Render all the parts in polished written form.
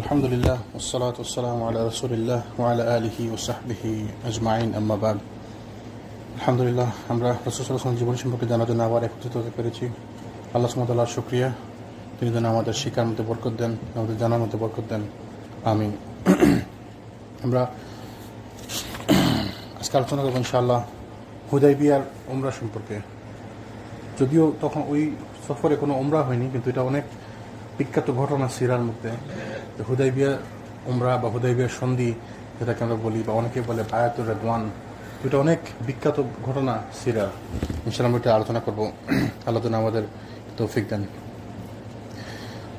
আলহামদুলিল্লাহ ওয়াসসালাতু ওয়াসসালামু আলা রাসূলিল্লাহ ওয়া আলা আলিহি ওয়া সাহবিহি আজমাইন আম্মা বাদ। আলহামদুলিল্লাহ, আমরা রাসূল সাল্লাল্লাহু আলাইহি ওয়াসাল্লাম জীবন সম্পর্কে জানার জন্য আবার একত্রিত হতে পেরেছি। আল্লাহ সুবহানাহু ওয়া তাআলার শুকরিয়া, তিনি যেন আমাদের শিক্ষার মধ্যে বরকত দেন, আমাদের জানার মধ্যে বরকত দেন, আমিন। আমরা আজকে আলোচনা করব ইনশাআল্লাহ হুদাইবিয়ার উমরা সম্পর্কে। যদিও তখন ওই সফরে কোনো উমরা হয়নি, কিন্তু এটা অনেক বিখ্যাত ঘটনা সিরার মধ্যে। হুদাইবিয়া উমরা বা হুদাইবিয়ার সন্ধি যেটাকে আমরা বলি, বা অনেকে বলে বায়াতুর রিদওয়ান, এটা অনেক বিখ্যাত ঘটনা সিরা। ইনশাআল্লাহ আমরা এটা আলোচনা করব, আল্লাহ যেন আমাদের তৌফিক দেন।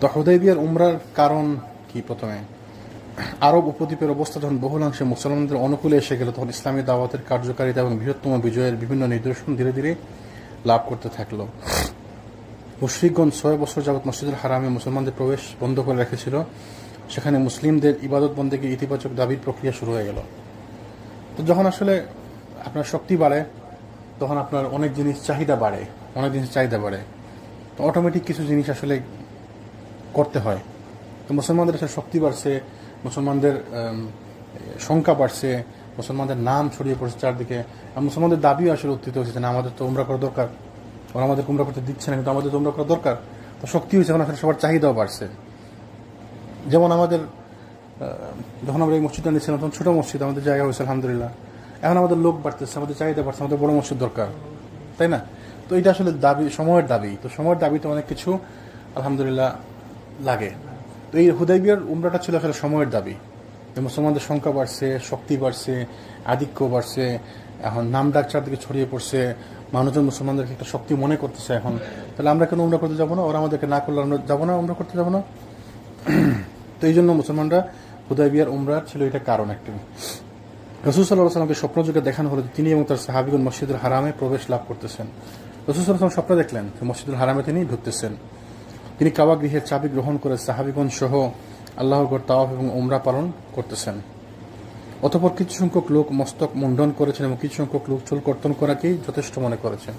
তো হুদাইবিয়ার উমরার কারণ কি? প্রথমে আরব উপদ্বীপের অবস্থা যখন বহুলাংশে মুসলমানদের অনুকূলে এসে গেল, তখন ইসলামী দাওয়াতের কার্যকারিতা এবং বৃহত্তম বিজয়ের বিভিন্ন নিদর্শন ধীরে ধীরে লাভ করতে থাকলো। মুশরিকগণ 6 বছর যাবৎ মসজিদুল হারামে মুসলমানদের প্রবেশ বন্ধ করে রেখেছিল। সেখানে মুসলিমদের ইবাদত বন্দেগীর ইতিবাচক দাবির প্রক্রিয়া শুরু হয়ে গেল। তো যখন আসলে আপনার শক্তি বাড়ে, তখন আপনার অনেক জিনিস চাহিদা বাড়ে, তো অটোমেটিক কিছু জিনিস আসলে করতে হয়। তো মুসলমানদের আসলে শক্তি বাড়ছে, মুসলমানদের সংখ্যা বাড়ছে, মুসলমানদের নাম ছড়িয়ে পড়ছে চারদিকে, আর মুসলমানদের দাবিও আসলে উত্থিত হয়েছে না আমাদের তো উমরা করা দরকার, ওরা আমাদের উমরা করতে দিচ্ছে না, কিন্তু আমাদের তো উমরা করা দরকার। তো শক্তি হয়েছে, এখন আসলে সবার চাহিদাও বাড়ছে। যেমন আমাদের যখন আমরা এই মসজিদটা নিচ্ছিলাম, তখন ছোটো মসজিদ আমাদের জায়গা হয়েছে আলহামদুলিল্লাহ। এখন আমাদের লোক বাড়তেছে, আমাদের চাহিদা বাড়ছে, আমাদের বড় মসজিদ দরকার, তাই না? তো এটা আসলে দাবি, সময়ের দাবি। তো সময়ের দাবিতে অনেক কিছু আলহামদুলিল্লাহ লাগে। তো এই হুদাইবিয়ার উমরাটা ছিল আসলে সময়ের দাবি। মুসলমানদের সংখ্যা বাড়ছে, শক্তি বাড়ছে, আধিক্য বাড়ছে, এখন নাম ডাক চারদিকে ছড়িয়ে পড়ছে, মানুষজন মুসলমানদেরকে একটা শক্তি মনে করতেছে। এখন তাহলে আমরা কেন উমরা করতে যাবো না? ওরা আমাদেরকে না করলে আমরা যাবো না, উমরা করতে যাবো না। তো এই জন্য মুসলমানরা হুদাইবিয়ার উমরার ছিল এটা কারণ একটি। রাসূল সাল্লাল্লাহু আলাইহি ওয়াসাল্লামকে স্বপ্নযোগে দেখানো হলো তিনি এবং তার সাহাবীগণ মসজিদুল হারামে প্রবেশ লাভ করতেছেন। রাসূল সাল্লাল্লাহু আলাইহি ওয়াসাল্লাম স্বপ্ন দেখলেন যে মসজিদুল হারামে তিনি ঢুকতেছেন। তিনি কাবা গৃহের চাবি গ্রহণ করে সাহাবীগণ সহ আল্লাহর ঘর তাওয়াফ এবং উমরা পালন করতেছেন। অতঃপর কিছু সংখ্যক লোক মস্তক মুন্ডন করেছেন এবং কিছু সংখ্যক লোক চুল কর্তন করাকেই যথেষ্ট মনে করেছেন।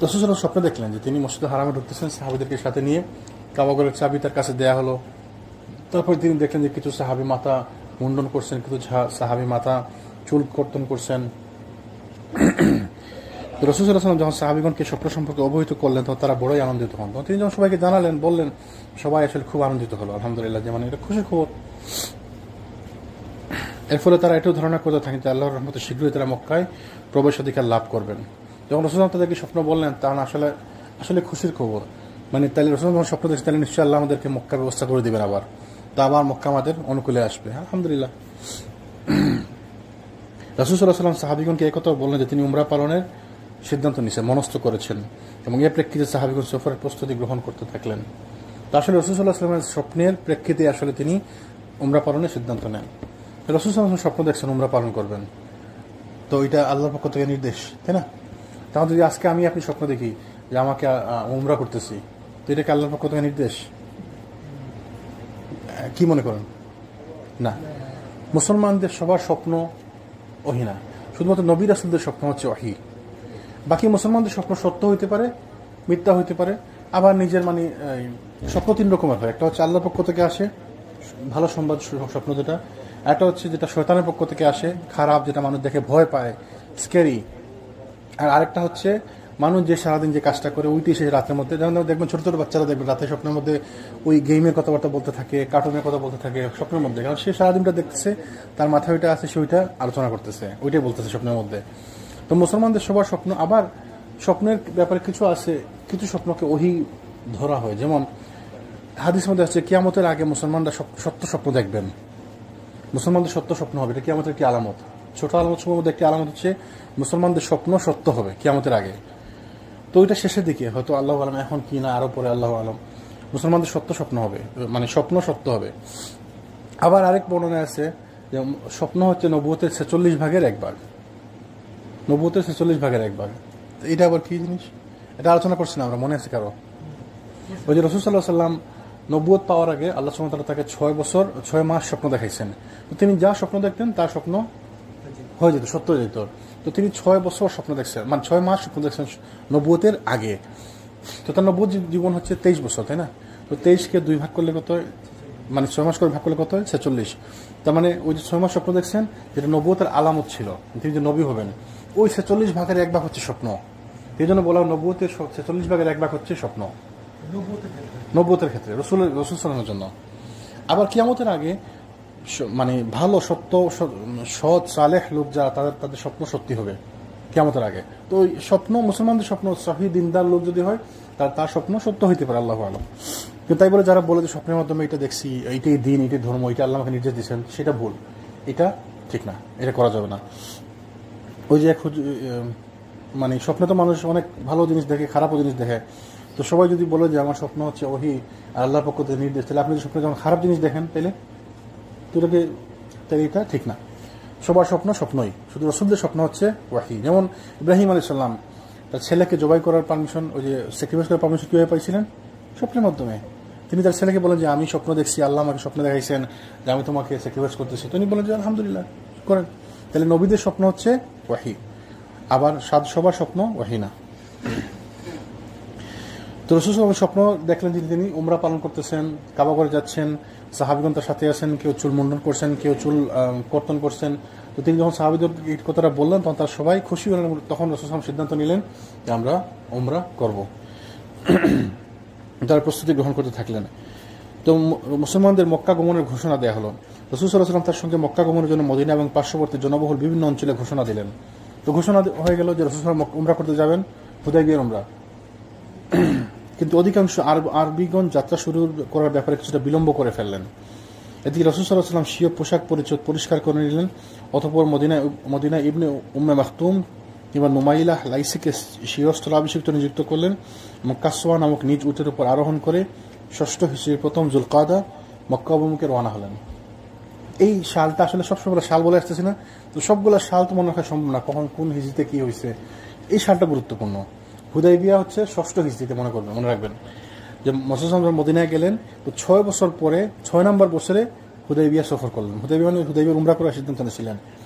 রাসূল সাল্লাল্লাহু আলাইহি ওয়াসাল্লাম স্বপ্ন দেখলেন যে তিনি মসজিদুল হারামে ঢুকতেছেন, সাহাবীদেরকে সাথে নিয়ে কাবা ঘরের চাবি তার কাছে দেয়া হলো। তারপর তিনি দেখলেন যে কিছু সাহাবী মাথা মুন্ডন করছেন, কিছু সাহাবী মাথা চুল কর্তন করছেন। রাসূল সাল্লাল্লাহু আলাইহি ওয়াসাল্লাম যখন সাহাবীগণকে স্বপ্ন সম্পর্কে অবহিত করলেন, তখন তারা বড়ই আনন্দিত হন। তখন তিনি যখন সবাইকে জানালেন, বললেন, সবাই আসলে খুব আনন্দিত হলো আলহামদুলিল্লাহ, যে মানে এটা খুশি খবর। এর ফলে তারা এটাও ধারণা করতে থাকেন যে আল্লাহর রহমতে শীঘ্রই তারা মক্কায় প্রবেশাধিকার লাভ করবেন। যখন রাসূল তাদেরকে স্বপ্ন বললেন, তখন আসলে খুশির খবর। মানে তাহলে রাসূল যখন স্বপ্ন দেখছেন, তাহলে নিশ্চয়ই আল্লাহ আমাদেরকে মক্কার ব্যবস্থা করে দিবেন, আবার তা আবার মক্কা আমাদের অনুকূলে আসবে আলহামদুলিল্লাহ। রাসূল সাল্লাল্লাহু আলাইহি ওয়াসাল্লাম সাহাবীগণকে এই কথা বললেন যে তিনি উমরা পালনের সিদ্ধান্ত নিয়েছেন, মনস্থ করেছেন, এবং এর প্রেক্ষিতে সাহাবীগণ সফরের প্রস্তুতি গ্রহণ করতে থাকলেন। তা আসলে রাসূল সাল্লাল্লাহু আলাইহি ওয়াসাল্লামের স্বপ্নের প্রেক্ষিতে আসলে তিনি উমরা পালনের সিদ্ধান্ত নেন। রাসূল সাল্লাল্লাহু আলাইহি ওয়াসাল্লাম স্বপ্ন দেখছেন উমরা পালন করবেন, তো এটা আল্লাহর পক্ষ থেকে নির্দেশ, তাই না? তাহলে যদি আজকে আমি আপনি স্বপ্ন দেখি যে আমাকে উমরা করতেছি, তো এটা কি আল্লাহর পক্ষ থেকে নির্দেশ? কি মনে করেন? না, মুসলমানদের সবার স্বপ্ন ওহী না, শুধুমাত্র নবী রাসূলদের স্বপ্ন হচ্ছে ওহী। বাকি মুসলমানদের স্বপ্ন সত্য হইতে পারে, মিথ্যা হইতে পারে, আবার নিজের মানে স্বপ্ন 3 রকমের হয়। একটা হচ্ছে আল্লাহর পক্ষ থেকে আসে ভালো সংবাদ স্বপ্ন, যেটা একটা হচ্ছে যেটা শয়তানের পক্ষ থেকে আসে খারাপ, যেটা মানুষ দেখে ভয় পায়, স্ক্যারি। আর আরেকটা হচ্ছে মানুষ যে সারাদিন যে কাজটা করে ওইটাই সে রাতের মধ্যে, যেমন দেখবেন ছোট ছোট বাচ্চারা দেখবেন রাতে স্বপ্নের মধ্যে ওই গেমের কথাবার্তা বলতে থাকে, কার্টুনের কথা বলতে থাকে স্বপ্নের মধ্যে, কারণ সে সারাদিনটা দেখতেছে, তার মাথায় ওইটা আছে, সে ওইটা আলোচনা করতেছে, ওইটাই বলতেছে স্বপ্নের মধ্যে। তো মুসলমানদের সবার স্বপ্ন, আবার স্বপ্নের ব্যাপারে কিছু আছে, কিছু স্বপ্নকে ওহী ধরা হয়। যেমন হাদিস মধ্যে আছে কিয়ামতের আগে মুসলমানরা সত্য স্বপ্ন দেখবেন, মুসলমানদের সত্য স্বপ্ন হবে, এটা কিয়ামতের একটি আলামত। ছোট আলামত সময়ের মধ্যে একটি আলামত হচ্ছে মুসলমানদের স্বপ্ন সত্য হবে কিয়ামতের আগে। তো ওইটা শেষের দিকে, হয়তো আল্লাহু আলম, এখন কি না আরো পরে আল্লাহু আলম, মুসলমানদের সত্য স্বপ্ন হবে, মানে স্বপ্ন সত্য হবে। আবার আরেক বর্ণনায় আছে যে স্বপ্ন হচ্ছে নবুয়তের 46 ভাগের 1 ভাগ, নবুয়তের 46 ভাগের 1 ভাগ। এটা আবার কি জিনিস? এটা আলোচনা করছি না আমরা, মনে আছে কারো? ওই যে রাসূল সাল্লাল্লাহু আলাইহি ওয়াসাল্লাম নবুয়ত পাওয়ার আগে আল্লাহ সুবহানাহু ওয়া তাআলা তাকে 6 মাস স্বপ্ন দেখাইছেন। তো তিনি যা স্বপ্ন দেখতেন তার স্বপ্ন হয়ে যেত, সত্য হয়ে যেত। তো তিনি 6 বছর স্বপ্ন দেখছেন, মানে 6 মাস স্বপ্ন দেখছেন নবুয়তের আগে। তো তার নবুয়ত জীবন হচ্ছে 23 বছর, তাই না? তো 23কে 2 ভাগ করলে কত হয়? মানে 6 মাস করে ভাগ করলে কত হয়? 46। তার মানে ওই যে 6 মাস স্বপ্ন দেখছেন, যেটা নবুয়তের আলামত ছিল, তিনি যে নবী হবেন, ওই 46 ভাগের 1 ভাগ হচ্ছে স্বপ্ন। এই জন্য বলা নবুয়তের 46 ভাগের 1 ভাগ হচ্ছে স্বপ্ন, নবুয়তের ক্ষেত্রে রসুল সাল্লামের জন্য। আবার কিয়ামতের আগে মানে ভালো সত্য সৎ সালেহ লোক যারা, তাদের স্বপ্ন সত্যি হবে কিয়ামতের আগে। তো ওই স্বপ্ন মুসলমানদের স্বপ্ন সহি দিনদার লোক যদি হয়, তার স্বপ্ন সত্য হইতে পারে, আল্লাহু আলাম। কিন্তু তাই বলে যারা বলে যে স্বপ্নের মাধ্যমে এটা দেখছি, এইটাই দিন, এইটাই ধর্ম, এটা আল্লাহ আমাকে নির্দেশ দিচ্ছেন, সেটা ভুল, এটা ঠিক না, এটা করা যাবে না। ওই যে মানে স্বপ্নে তো মানুষ অনেক ভালো জিনিস দেখে, খারাপও জিনিস দেখে। তো সবাই যদি বলে যে আমার স্বপ্ন হচ্ছে ওহি আর আল্লাহর পক্ষ থেকে নির্দেশ, তাহলে আপনি যদি স্বপ্নে যখন খারাপ জিনিস দেখেন, তাহলে এটা ঠিক না। সবার স্বপ্ন স্বপ্নই, শুধু রসুলদের স্বপ্ন হচ্ছে ওয়াহি। যেমন ইব্রাহিম আলাইহিস সালাম তার ছেলেকে জবাই করার পারমিশন, ওই যে স্যাক্রিফাইস করার পারমিশন কীভাবে পাইছিলেন? স্বপ্নের মাধ্যমে। তিনি তার ছেলেকে বলেন যে আমি স্বপ্ন দেখছি, আল্লাহ আমাকে স্বপ্ন দেখাইছেন যে আমি তোমাকে স্যাক্রিফাইস করতেছি। তিনি বলেন যে আলহামদুলিল্লাহ, করেন। তাহলে নবীদের স্বপ্ন হচ্ছে ওয়াহি, আবার সবার স্বপ্ন ওয়াহি না। তো রসুল স্বপ্ন দেখলেন যে তিনি উমরা পালন করতেছেন, কাবা করে যাচ্ছেন, সাহাবিগণ তার সাথে আছেন, কেউ চুল মুন্ডন করছেন, কেউ চুল কর্তন করছেন। তো তিনি যখন সাহাবিদের এই কথাটা বললেন, তখন তার সবাই খুশি হলেন। তখন রসুল সিদ্ধান্ত নিলেন যে আমরা উমরা করব। তারা প্রস্তুতি গ্রহণ করতে থাকলেন। তো মুসলমানদের মক্কা গমনের ঘোষণা দেওয়া হলো। রসুল সাল্লাল্লাহু আলাইহি ওয়াসাল্লাম তার সঙ্গে মক্কা গমনের জন্য মদিনা এবং পার্শ্ববর্তী জনবহুল বিভিন্ন অঞ্চলে ঘোষণা দিলেন। তো ঘোষণা হয়ে গেল যে রসুল সাল্লাল্লাহু উমরা করতে যাবেন, হুদায়বিয়ার উমরা। কিন্তু অধিকাংশ আরবিগণ যাত্রা শুরু করার ব্যাপারে কিছুটা বিলম্ব করে ফেললেন। এদিকে রাসূল সাল্লাল্লাহু আলাইহি ওয়াসাল্লাম স্বীয় পোশাক পরিষ্কার করে নিলেন। অতঃপর মদিনায় ইবনে উম্মে মাখতুম কিংবা নুমাইলাহ লাইসিকে শিরস্থলাভিষিক্ত নিযুক্ত করলেন এবং কাসওয়া নামক নিজ উটের উপর আরোহণ করে 6ষ্ঠ হিজরির প্রথম জুলকাদা মক্কা অভিমুখে রওনা হলেন। এই সালটা আসলে সবসময় সাল বলে আসতেছি না, তো সবগুলো সাল তো মনে রাখা সম্ভব না, কখন কোন হিজরিতে কি হয়েছে। এই সালটা গুরুত্বপূর্ণ। হুদাইবিয়া হচ্ছে 6ষ্ঠ হিজরিতে, মনে রাখবেন যে রাসূল সাল্লাল্লাহু মদিনায় গেলেন। তো 6 বছর পরে 6 নম্বর বছরে হুদাইবিয়া সফর করলেন। হুদাইবিয়া উমরা করার সিদ্ধান্ত নিয়েছিলেন।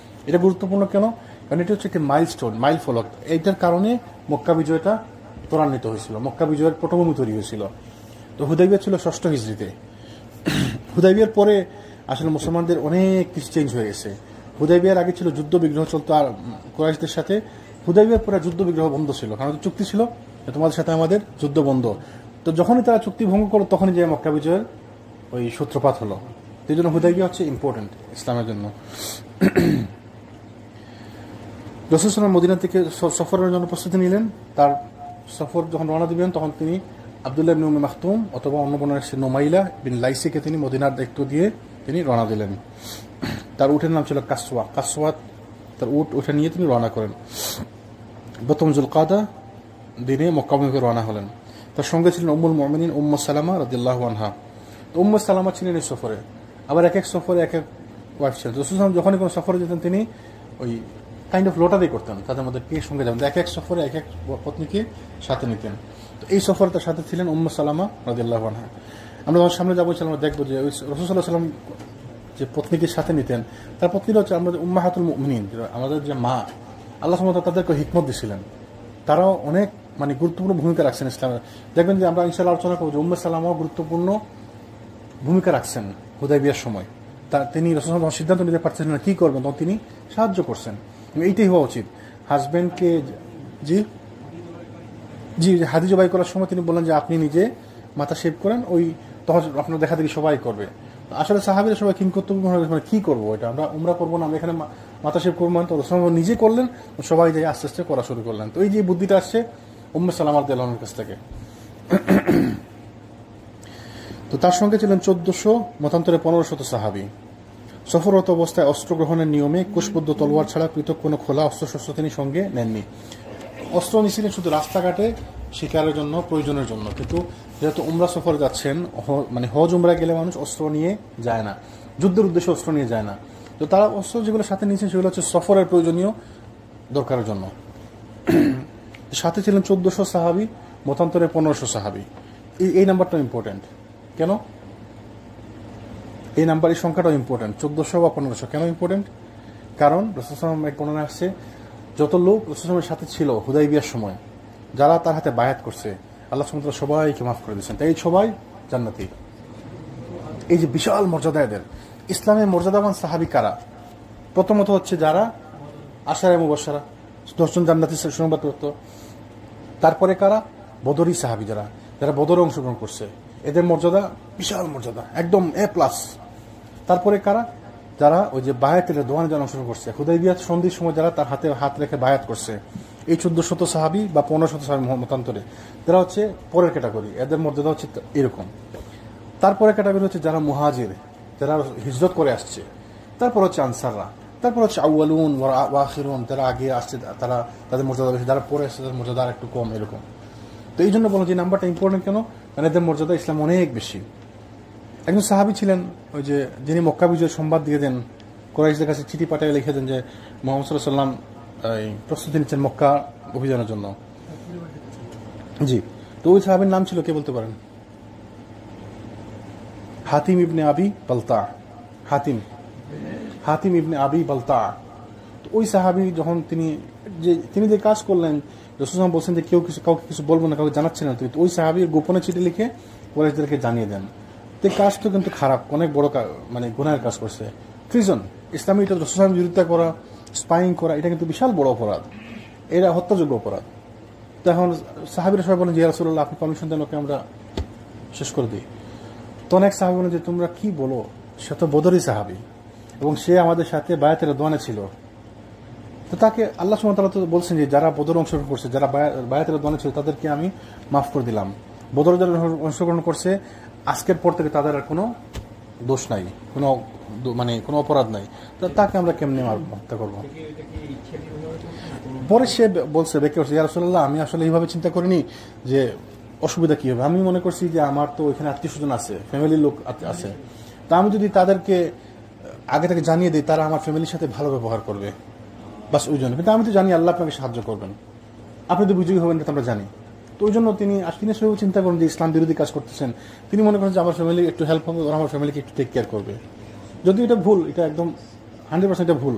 এটা গুরুত্বপূর্ণ কেন? কারণ এটা হচ্ছে একটি মাইলস্টোন, মাইল ফলক। এইটার কারণে মক্কা বিজয়টা ত্বরান্বিত হয়েছিল, মক্কা বিজয়ের পটভূমি তৈরি হয়েছিল। তো হুদাইবিয়া ছিল 6ষ্ঠ হিজরিতে। হুদাইবিয়ার পরে আসলে মুসলমানদের অনেক কিছু চেঞ্জ হয়ে গেছে। হুদাইবিয়ার আগে ছিল যুদ্ধ বিগ্রহ চলতো আর কুরাইশদের সাথে। হুদাইবিয়ার পরে যুদ্ধ বিগ্রহ বন্ধ ছিল, কারণ চুক্তি ছিল তোমাদের সাথে আমাদের যুদ্ধ বন্ধ। তো যখনই তারা চুক্তি ভঙ্গ করলো, তখনই যে মক্কা বিজয়ের ওই সূত্রপাত হলো। এই জন্য হুদাইবিয়া হচ্ছে ইম্পর্টেন্ট ইসলামের জন্য। রাসূল সাল্লাল্লাহু মদিনা থেকে সফরের জন্য প্রস্তুতি নিলেন। তার সফর যখন রওনা দিবেন, তখন তিনি আব্দুল্লাহ ইবনে উম্মে মাখতুম অথবা অন্য বর্ণনায় নুমাইলা বিন লাইসিকে তিনি মদিনার দায়িত্ব দিয়ে তিনি রওনা দিলেন। তার উটের নাম ছিল কাসওয়া। তার উঠে নিয়ে তিনি রওনা করেন। প্রথম জুলকাদা দিনে মক্কা অভিমুখে রওনা হলেন। তার সঙ্গে ছিলেন উম্মুল মুমিনিন উম্মু সালামা রাদিয়াল্লাহু আনহা। তো উম্মু সালামা ছিলেন এই সফরে। আবার এক এক সফরে এক এক ওয়াইফ ছিলেন। রাসূল সাল্লাল্লাহু যখনই কোনো সফরে যেতেন, তিনি ওই কাইন্ড অফ লোটারি করতেন, তাদের মধ্যে কে সঙ্গে যাবেন। এক এক সফরে এক এক পত্নীকে সাথে নিতেন। তো এই সফরে তার সাথে ছিলেন উম্মু সালামা রাদিয়াল্লাহু আনহা। আমরা যখন সামনে যাবো আমরা দেখবো যে রাসূল সাল্লাল্লাহু আলাইহি ওয়াসাল্লাম যে পত্নীকে সাথে নিতেন, তার পত্নীরা হচ্ছে আমাদের উম্মাহাতুল মুমিনিন, আমাদের যে মা। আল্লাহ সুবহানাহু ওয়া তাআলা তাদেরকে হিকমত দিয়েছিলেন। তারাও অনেক মানে গুরুত্বপূর্ণ ভূমিকা রাখছেন ইসলামে। দেখবেন যে আমরা ইনশাআল্লাহ আলোচনা করবো যে উম্মে সালামাও গুরুত্বপূর্ণ ভূমিকা রাখছেন হুদাইবিয়ার সময়। তিনি রাসূল সাল্লাল্লাহু সিদ্ধান্ত নিতে পারছিলেন না কি করবেন, তখন তিনি সাহায্য করছেন। এইটাই হওয়া উচিত। হাজব্যান্ডকে জি হাদি জবাই করার সময় তিনি বললেন যে আপনি নিজে মাথা শেভ করেন, ওই তখন আপনার দেখা দেখি সবাই করবে। আসলে সাহাবীরা সবাই কিংকর্তব্য মানে কি করবো, এটা আমরা উমরা করবো না, আমরা এখানে মাথা শেভ করবো, তো রাসূল নিজে করলেন, সবাই যাই আস্তে আস্তে করা শুরু করলেন। তো এই যে বুদ্ধিটা আসছে উম্মে সালামা রাদিয়াল্লাহু আনহার কাছ থেকে। তো তার সঙ্গে ছিলেন 1400, মতান্তরে 1500 সাহাবী। সফররত অবস্থায় অস্ত্র গ্রহণের নিয়মে কুশবদ্ধ তলোয়ার ছাড়া পৃথক কোনো খোলা অস্ত্রশস্ত্র তিনি সঙ্গে নেননি। অস্ত্র নিয়েছিলেন শুধু রাস্তাঘাটে শিকারের জন্য, প্রয়োজনের জন্য। কিন্তু যেহেতু উমরা সফরে যাচ্ছেন, মানে হজ উমরায় গেলে মানুষ অস্ত্র নিয়ে যায় না, যুদ্ধের উদ্দেশ্যে অস্ত্র নিয়ে যায় না। তো তারা অস্ত্র যেগুলো সাথে নিয়েছেন সেগুলো হচ্ছে সফরের প্রয়োজনীয় দরকারের জন্য। সাথে ছিলেন 1400 সাহাবী, মতান্তরে 1500 সাহাবী। এই নাম্বারটা ইম্পর্টেন্ট। কেন এই নাম্বার, এই সংখ্যাটাও ইম্পর্টেন্ট, 1400 বা 1500। কেন ইম্পর্টেন্ট? কারণ রাসূল সাল্লাল্লাহু আলাইহি ওয়াসাল্লাম এক বর্ণনায় আসছে, যত লোক রাসূল সাল্লাল্লাহু আলাইহি ওয়াসাল্লামের সাথে ছিল হুদাইবিয়ার সময়, যারা তার হাতে বায়াত করছে, আল্লাহ সুবহানাহু ওয়া তাআলা সবাইকে মাফ করে দিয়েছেন। তাই সবাই জান্নাতি। এই যে বিশাল মর্যাদা এদের। ইসলামের মর্যাদাবান সাহাবী কারা? প্রথমত হচ্ছে যারা আশারে মুবাশশারা 10 জন জান্নাতি সংবাদপ্রাপ্ত। তারপরে কারা? বদরি সাহাবী, যারা যারা বদরে অংশগ্রহণ করছে, এদের মর্যাদা বিশাল মর্যাদা, একদম A+। তারপরে কারা? যারা ওই যে বায়াতের দোয়ানে যারা অংশগ্রহণ করছে, হুদাইবিয়া সন্ধির সময় যারা তার হাতে হাত রেখে বায়াত করছে, এই 1400 সাহাবী বা 1500 সাহাবী মতান্তরে, যারা হচ্ছে পরের ক্যাটাগরি, এদের মর্যাদা হচ্ছে এরকম। তারপরে ক্যাটাগরি হচ্ছে যারা মুহাজির, যারা হিজরত করে আসছে। তারপর হচ্ছে আনসাররা। তারপর হচ্ছে আউয়ালুন ওয়া আখিরুন, যারা আগে আসছে তারা, তাদের মর্যাদা বেশি, যারা পরে আসছে তাদের মর্যাদা একটু কম, এরকম। তো এই জন্য বলো যে নাম্বারটা ইম্পর্টেন্ট কেন? কারণ এদের মর্যাদা ইসলাম অনেক বেশি। একজন সাহাবী ছিলেন ওই যে যিনি মক্কা বিজয়ের সংবাদ দিয়ে দেন, কুরাইশদের কাছে চিঠি পাঠিয়ে লিখে দেন যে মুহাম্মদ সাল্লাল্লাহু আলাইহি ওয়াসাল্লাম প্রস্তুতি নিচ্ছেন মক্কা অভিযানের জন্য। জি, তো ওই সাহাবীর নাম ছিল, কে বলতে পারেন? হাতিম ইবনে আবি বালতা। হাতিম ইবনে আবি বালতা। তো ওই সাহাবী যখন তিনি যে কাজ করলেন, রাসূল সাল্লাল্লাহু বলছেন যে কাউকে কিছু বলবো না, কাউকে জানাচ্ছেন না, তো ওই সাহাবীর গোপনে চিঠি লিখে কুরাইশদেরকে জানিয়ে দেন। তো কাজ তো কিন্তু খারাপ, অনেক বড় মানে গুনাহের কাজ করছে, ট্রিজন। ইসলামী এটা রাসূল সাল্লাল্লাহু বিরুদ্ধে করা, স্পাইং করা, এটা কিন্তু বিশাল বড় অপরাধ, এটা হত্যাযোগ্য অপরাধ। তখন সাহাবীরা সবাই বলেন যে ইয়া রাসূলুল্লাহ, আপনি পারমিশন দেন, ওকে আমরা শেষ করে দিই। তো অনেক সাহাবী বলেন যে তোমরা কি বলো, সে তো বদরি সাহাবী এবং সে আমাদের সাথে বায়াতের দোয়ানে ছিল। তো তাকে আল্লাহ সুবহানাহু ওয়া তাআলা তো বলছেন যে যারা বদর অংশগ্রহণ করছে, যারা বায়াতের দোয়ানে ছিল, তাদেরকে আমি মাফ করে দিলাম। বদর যারা অংশগ্রহণ করছে, আজকের পর থেকে তাদের আর কোনো দোষ নাই, কোনো অপরাধ নাই, তাকে আমরা কেমনে হত্যা করবো? পরে সে বলছে, ইয়া রাসূলুল্লাহ, আমি আসলে এইভাবে চিন্তা করিনি যে অসুবিধা কি হবে। আমি মনে করছি যে আমার তো ওইখানে আত্মীয় স্বজন আছে, ফ্যামিলির লোক আছে, তা আমি যদি তাদেরকে আগে থেকে জানিয়ে দিই, তারা আমার ফ্যামিলির সাথে ভালো ব্যবহার করবে, বাস ওই জন্য। কিন্তু আমি তো জানি আল্লাহ আপনাকে সাহায্য করবেন, আপনি তো বিজয়ী হবেন, এটা আমরা জানি। তো ওই জন্য তিনি সেভাবে চিন্তা করেন যে ইসলাম বিরোধী কাজ করতেছেন, তিনি মনে করেন যে আমার ফ্যামিলি একটু হেল্প হবে, ওরা আমার ফ্যামিলিকে একটু টেক কেয়ার করবে। যদি এটা ভুল, এটা একদম 100% এটা ভুল।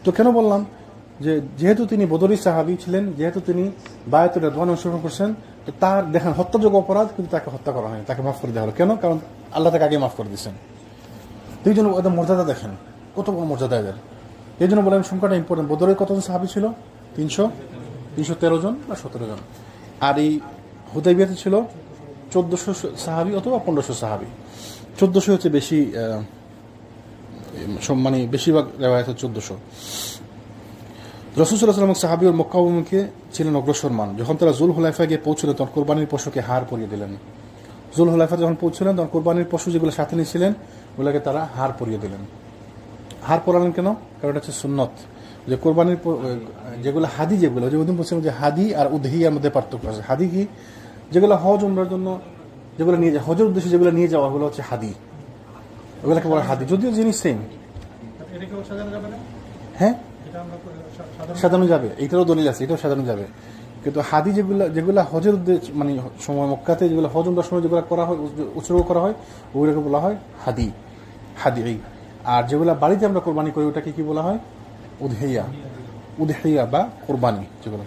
তো কেন বললাম যে যেহেতু তিনি বদরি সাহাবী ছিলেন, যেহেতু তিনি বায়াতুল রিদওয়ানে অংশগ্রহণ করছেন, তো তার দেখেন হত্যাযোগ্য অপরাধ, কিন্তু তাকে হত্যা করা হয়নি, তাকে মাফ করে দেওয়া হলো। কেন? কারণ আল্লাহ তাকে আগে মাফ করে দিয়েছেন। এই জন্য ওদের মর্যাদা দেখেন, কত বড় মর্যাদা এদের। এই জন্য বললাম সংখ্যাটা ইম্পর্টেন্ট। বদরের কতজন সাহাবী ছিল? 313 জন বা 17 জন। আর এই হুদাইবিয়াতে ছিল 1400 সাহাবী অথবা 1500 সাহাবী। 1400 হচ্ছে বেশি, মানে বেশিরভাগ রিওয়ায়াতে 1400। রাসূল সাল্লাল্লাহু আলাইহি ওয়াসাল্লাম সাহাবী ও মক্কা অভিমুখে ছিলেন অগ্রসরমান। যখন তারা যুলহুলাইফায় গিয়ে পৌঁছলেন, তখন কুরবানির পশুকে হার পরিয়ে দিলেন। যুলহুলাইফা যখন পৌঁছলেন, তখন কুরবানির পশু যেগুলো সাথে নিয়েছিলেন, ওগুলোকে তারা হার পরিয়ে দিলেন। হার পরালেন কেন? কারণ এটা হচ্ছে সুন্নত। যে কোরবানির যেগুলো হাদি, যেগুলো যে ওদিন বলছিলাম যে হাদি আর উদহিয়ার মধ্যে পার্থক্য আছে। হাদি কি? যেগুলো হজ উমরার জন্য যেগুলো নিয়ে যায়, হজের উদ্দেশ্যে যেগুলো নিয়ে যাওয়া, ওগুলো হচ্ছে হাদি, ওগুলোকে বলা হাদি, যদিও জিনিস সেম। হ্যাঁ, সাজানো যাবে, এইটারও দলিল আছে, এটাও সাজানো যাবে। কিন্তু হাদি যেগুলো হজের উদ্দেশ্যে, মানে সময় মক্কাতে যেগুলো হজ উমরার সময় যেগুলো করা হয়, উৎসর্গ করা হয়, ওগুলোকে বলা হয় হাদি। আর যেগুলো বাড়িতে আমরা কোরবানি করি, ওটাকে কি বলা হয়? উদহিয়া বা কোরবানি যেগুলো।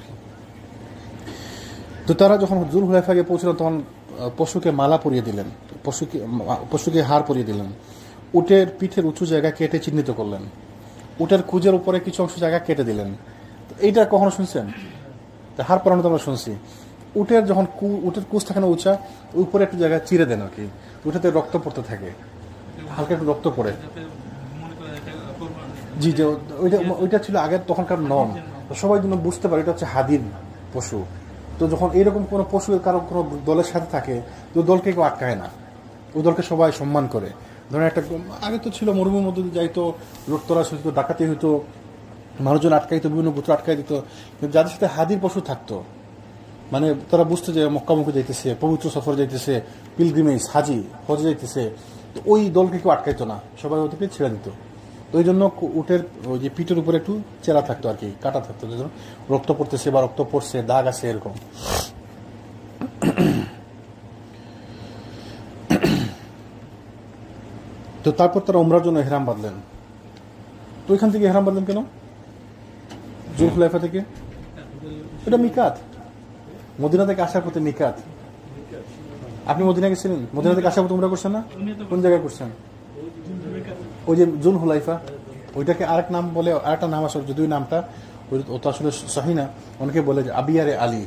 তো তারা যখন যুলহুলাইফা গিয়ে পৌঁছলেন, তখন পশুকে মালা পরিয়ে দিলেন, পশুকে হার পরিয়ে দিলেন। উটের পিঠের উঁচু জায়গা কেটে চিহ্নিত করলেন। উটের কুজের উপরে কিছু অংশ জায়গা কেটে দিলেন। এইটা কখনো শুনছেন? হার পরানো তো আমরা শুনছি। উটের যখন উটের কুচ থাকে না উঁচা, উপরে একটু জায়গা চিরে দেন আর কি, উঠাতে রক্ত পড়তে থাকে, হালকা একটু রক্ত পড়ে। জি, যে ওইটা ছিল আগের তখনকার নর্ম, সবাই যেন বুঝতে পারে এটা হচ্ছে হাদির পশু। তো যখন এরকম কোনো পশু কারো কোনো দলের সাথে থাকে, তো দলকে কেউ আটকায় না, ওই দলকে সবাই সম্মান করে। ধরেন একটা আগে তো ছিল মরুভূমির মধ্যে দিয়ে যাইতো, লুটতরাজ হইতো, ডাকাতি হইতো, মানুষজন আটকাইতো, বিভিন্ন গোত্র আটকাই দিত। কিন্তু যাদের সাথে হাদির পশু থাকতো, মানে তারা বুঝতো যে মক্কামুখে যাইতেছে, পবিত্র সফর যাইতেছে, পিলগ্রিমেজ হাজি হজে যাইতেছে, তো ওই দলকে কেউ আটকাইতো না, সবাই ওদেরকে ছেড়ে দিত। তো ওই জন্য উটের ওই যে পিঠের উপরে একটু চেরা থাকতো আর কি, কাটা থাকতো, রক্ত পড়তেছে বা রক্ত পড়ছে, দাগ আছে এরকম। তো তারপর তারা উমরার জন্য ইহরাম বাঁধলেন। তো ওইখান থেকে ইহরাম বাঁধলেন কেন? যুলহুলাইফা থেকে? এটা মিকাত, মদিনা থেকে আসার পথে মিকাত। আপনি মদিনা গেছিলেন? মদিনা থেকে আসার পর তোমরা করছেন না? কোন জায়গায় করছেন? ওই যে জুল হুলাইফা, ওইটাকে আরেক নাম বলে, আরেকটা নাম আসলে, যদিও নামটা ওটা আসলে সহি না, অনেকে বলে যে আবিয়ারে আলী,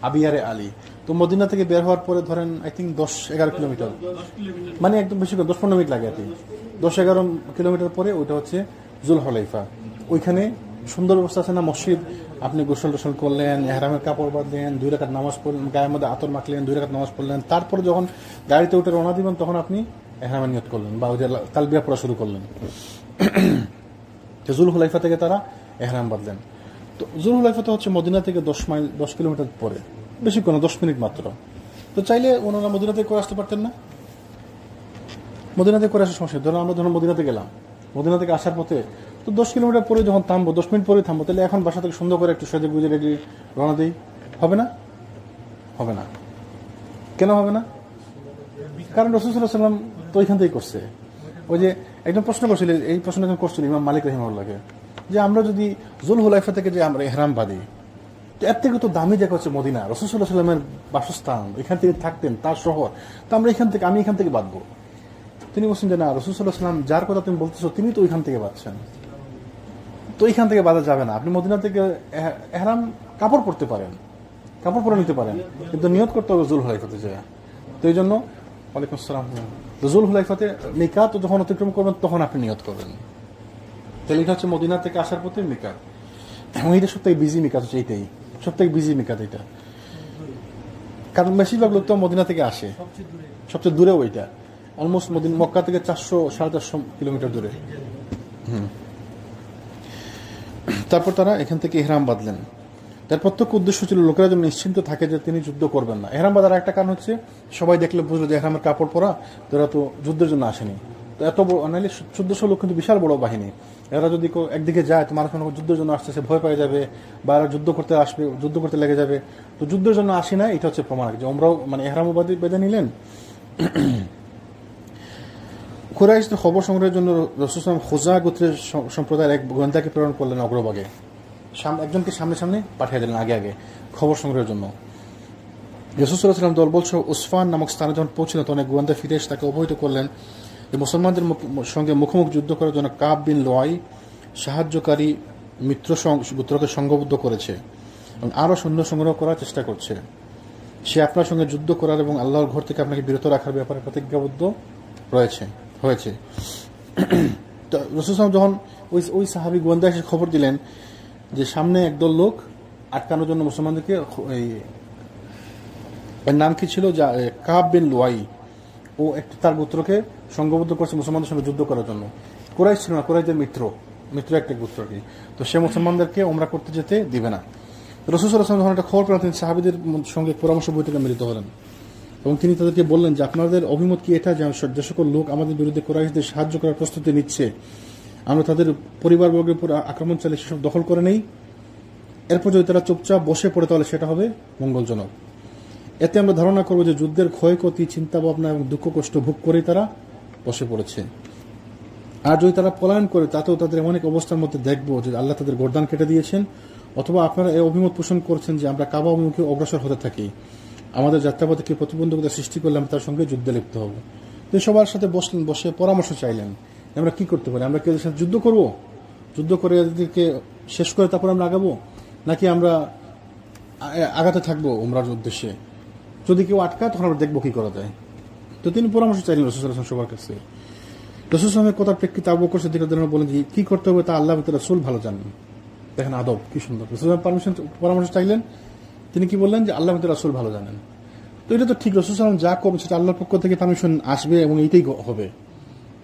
আবিয়ারে আলী। তো মদিনা থেকে বের হওয়ার পরে ধরেন আই থিঙ্ক 10-11 কিলোমিটার, মানে একদম বেশি 10-15 মিনিট লাগে আর কি। 10-11 কিলোমিটার পরে ওইটা হচ্ছে জুল হুলাইফা। ওইখানে সুন্দর ব্যবস্থা আছে না, মসজিদ, আপনি গোসল টোসল করলেন, এহরামের কাপড় বাঁধলেন, 2 রাকাত নামাজ পড়লেন, গায়ের মধ্যে আতর মাখলেন, 2 রাকাত নামাজ পড়লেন, তারপরে যখন গাড়িতে উঠে রওনা দিবেন তখন আপনি এহরামের নিয়ত করলেন বা ওই যে তালবিয়া পড়া শুরু করলেন। জুল হুলাইফা থেকে তারা এহরাম বাঁধলেন। তো জুল হুলাইফা তো হচ্ছে মদিনা থেকে 10 কিলোমিটার পরে, বেশি কোনো 10 মিনিট মাত্র। তো চাইলে ওনারা মদিনা থেকে করে আসতে পারতেন না? মদিনা থেকে করে আসার সমস্যা, ধরুন আমরা যখন মদিনাতে গেলাম, মদিনা থেকে আসার পথে তো 10 কিলোমিটার পরে যখন থামবো, 10 মিনিট পরে থামবো, তাহলে এখন বাসা থেকে সুন্দর করে একটু সেজে গুজে রেডি রওনা দিই, হবে না? হবে না। কেন হবে না? কারণ রাসূল সাল্লাল্লাহু আলাইহি ওয়াসাল্লাম তো ওইখান থেকেই করছে। ওই যে একজন প্রশ্ন করছিল, এই প্রশ্ন যখন করছিল ইমাম মালিক রাহিমাহুল্লাহকে, যে আমরা যদি জুল হুলাইফা থেকে যে আমরা ইহরাম বাঁধি, তো এর থেকে তো দামি জায়গা হচ্ছে মদিনা, রাসূল সাল্লাল্লাহু আলাইহি ওয়াসাল্লামের বাসস্থান, এখান থেকে থাকতেন, তার শহর, তো আমরা আমি এখান থেকে বাঁধবো। তিনি বলছেন যে না, রাসূল সাল্লাল্লাহু আলাইহি ওয়াসাল্লাম যার কথা তুমি বলতেছো তিনি তো ওইখান থেকে বাঁধছেন, তো এইখান থেকে বাঁধা যাবে না। আপনি মদিনা থেকে এহরাম কাপড় পরতে পারেন, কাপড় পরে নিতে পারেন, কিন্তু নিয়ত করতে হবে জুল হুলাইফাতে যায়। তো এই জন্য ওয়ালাইকুম আসসালাম, জুল হুলাইফাতে মিকাত যখন অতিক্রম করবেন তখন আপনি নিয়ত করবেন। তাহলে এটা হচ্ছে মদিনা থেকে আসার পথে মিকাত। এইটা সবথেকে বিজি মিকাত হচ্ছে, এইটাই সবথেকে বিজি মিকাত এটা, কারণ বেশিরভাগ লোক তো মদিনা থেকে আসে, সবচেয়ে দূরেও ওইটা, অলমোস্ট মক্কা থেকে 400-450 কিলোমিটার দূরে। তারপর তারা এখান থেকে ইহরাম বাঁধলেন। তার প্রত্যক্ষ উদ্দেশ্য ছিল লোকেরা যেন নিশ্চিন্ত থাকে যে তিনি যুদ্ধ করবেন না। ইহরাম বাঁধার একটা কারণ হচ্ছে সবাই দেখলে বুঝলো যে ইহরামের কাপড় পরা, তারা তো যুদ্ধের জন্য আসেনি। তো এত বড় নাহলে 1400 লোক কিন্তু বিশাল বড় বাহিনী, এরা যদি একদিকে যায় তো মানুষ যুদ্ধের জন্য আসতেছে ভয় পেয়ে যাবে, বা এরা যুদ্ধ করতে আসবে, যুদ্ধ করতে লেগে যাবে। তো যুদ্ধের জন্য আসি না, এটা হচ্ছে প্রমাণ যে ওমরাও মানে ইহরাম বেঁধে নিলেন। কুরাইশদের খবর সংগ্রহের জন্য রাসূল সাল্লাল্লাহু আলাইহি ওয়াসাল্লাম খুজা গোত্রের সম্প্রদায়ের এক গোয়েন্দাকে প্রেরণ করলেন অগ্রভাগে, একজনকে সামনে সামনে পাঠিয়ে দিলেন আগে আগে খবর সংগ্রহের জন্য। রাসূল সাল্লাল্লাহু আলাইহি ওয়াসাল্লাম দলবল সহ উসফান নামক স্থানে যখন পৌঁছলেন তখন এক গোয়েন্দা ফিরে এসে তাকে অবহিত করলেন যে মুসলমানদের সঙ্গে মুখোমুখি যুদ্ধ করার জন্য কাব বিন লুআই সাহায্যকারী মিত্র গোত্রকে সংঘবদ্ধ করেছে এবং আরও সৈন্য সংগ্রহ করার চেষ্টা করছে। সে আপনার সঙ্গে যুদ্ধ করার এবং আল্লাহর ঘর থেকে আপনাকে বিরত রাখার ব্যাপারে প্রতিজ্ঞাবদ্ধ হয়েছে। তো রাসূল সাল্লাল্লাহু আলাইহি ওয়াসাল্লাম যখন ওই সাহাবী গোয়েন্দা এসে খবর দিলেন যে সামনে একদল লোক আটকানোর জন্য মুসলমানদেরকে, এর নাম কি ছিল, কাব বিন লুআই, ও তার গোত্রকে সংঘবদ্ধ করছে মুসলমানদের সঙ্গে যুদ্ধ করার জন্য। কুরাইশ ছিল না, কুরাইশদের মিত্র একটা গোত্র কি, তো সে মুসলমানদেরকে ওমরা করতে যেতে দিবে না। রাসূল সাল্লাল্লাহু আলাইহি ওয়াসাল্লাম যখন একটা খবর পেলেন তিনি সাহাবীদের সঙ্গে পরামর্শ বৈঠকে মিলিত হলেন এবং তিনি তাদেরকে বললেন যে আপনাদের অভিমত কি এটা যে সকল লোক আমাদের বিরুদ্ধে কুরাইশদের সাহায্য করার প্রস্তুতি নিচ্ছে আমরা তাদের পরিবারবর্গের উপর আক্রমণ চালিয়ে সেসব দখল করে নেই, এরপর যদি তারা চুপচাপ বসে পড়ে তাহলে সেটা হবে মঙ্গলজনক। এতে আমরা ধারণা করবো যে যুদ্ধের ক্ষয়ক্ষতি, চিন্তা ভাবনা এবং দুঃখ কষ্ট ভোগ করেই তারা বসে পড়েছে। আর যদি তারা পলায়ন করে তাতেও তাদের এমন এক অবস্থার মধ্যে দেখবো যে আল্লাহ তাদের গর্দান কেটে দিয়েছেন, অথবা আপনারা এই অভিমত পোষণ করছেন যে আমরা কাবা অভিমুখে অগ্রসর হতে থাকি, আমাদের যাত্রাপথে কি প্রতিবন্ধকতা সৃষ্টি করলাম তার সঙ্গে যুদ্ধে লিপ্ত হবো। তো সবার সাথে বসলেন, বসে পরামর্শ চাইলেন আমরা কি করতে পারি, আমরা কি এদের সাথে যুদ্ধ করব, যুদ্ধ করে এদেরকে শেষ করে তারপর আমরা আগাবো, নাকি আমরা আগাতে থাকবো ওমরার উদ্দেশ্যে, যদি কেউ আটকায় তখন আমরা দেখবো কি করা যায়। তো তিনি পরামর্শ চাইলেন রাসূল সাল্লাল্লাহু আলাইহি ওয়াসাল্লাম সবার কাছে। রাসূল সাল্লাল্লাহু আলাইহি ওয়াসাল্লামের কথার প্রেক্ষিতে আবু বকর সিদ্দিক রাদিয়াল্লাহু আনহু বলেন যে কি করতে হবে তা আল্লাহ এবং রাসূল ভালো জানেন। দেখেন আদব কি সুন্দর, রাসূল পরামর্শ চাইলেন, তিনি কি বললেন যে আল্লাহ এবং রাসূল ভালো জানেন। তো এটা তো ঠিক, রাসূল সাল্লাল্লাহু আলাইহি ওয়াসাল্লাম যা করবেন সেটা আল্লাহর পক্ষ থেকে পারমিশন আসবে এবং এইটাই হবে।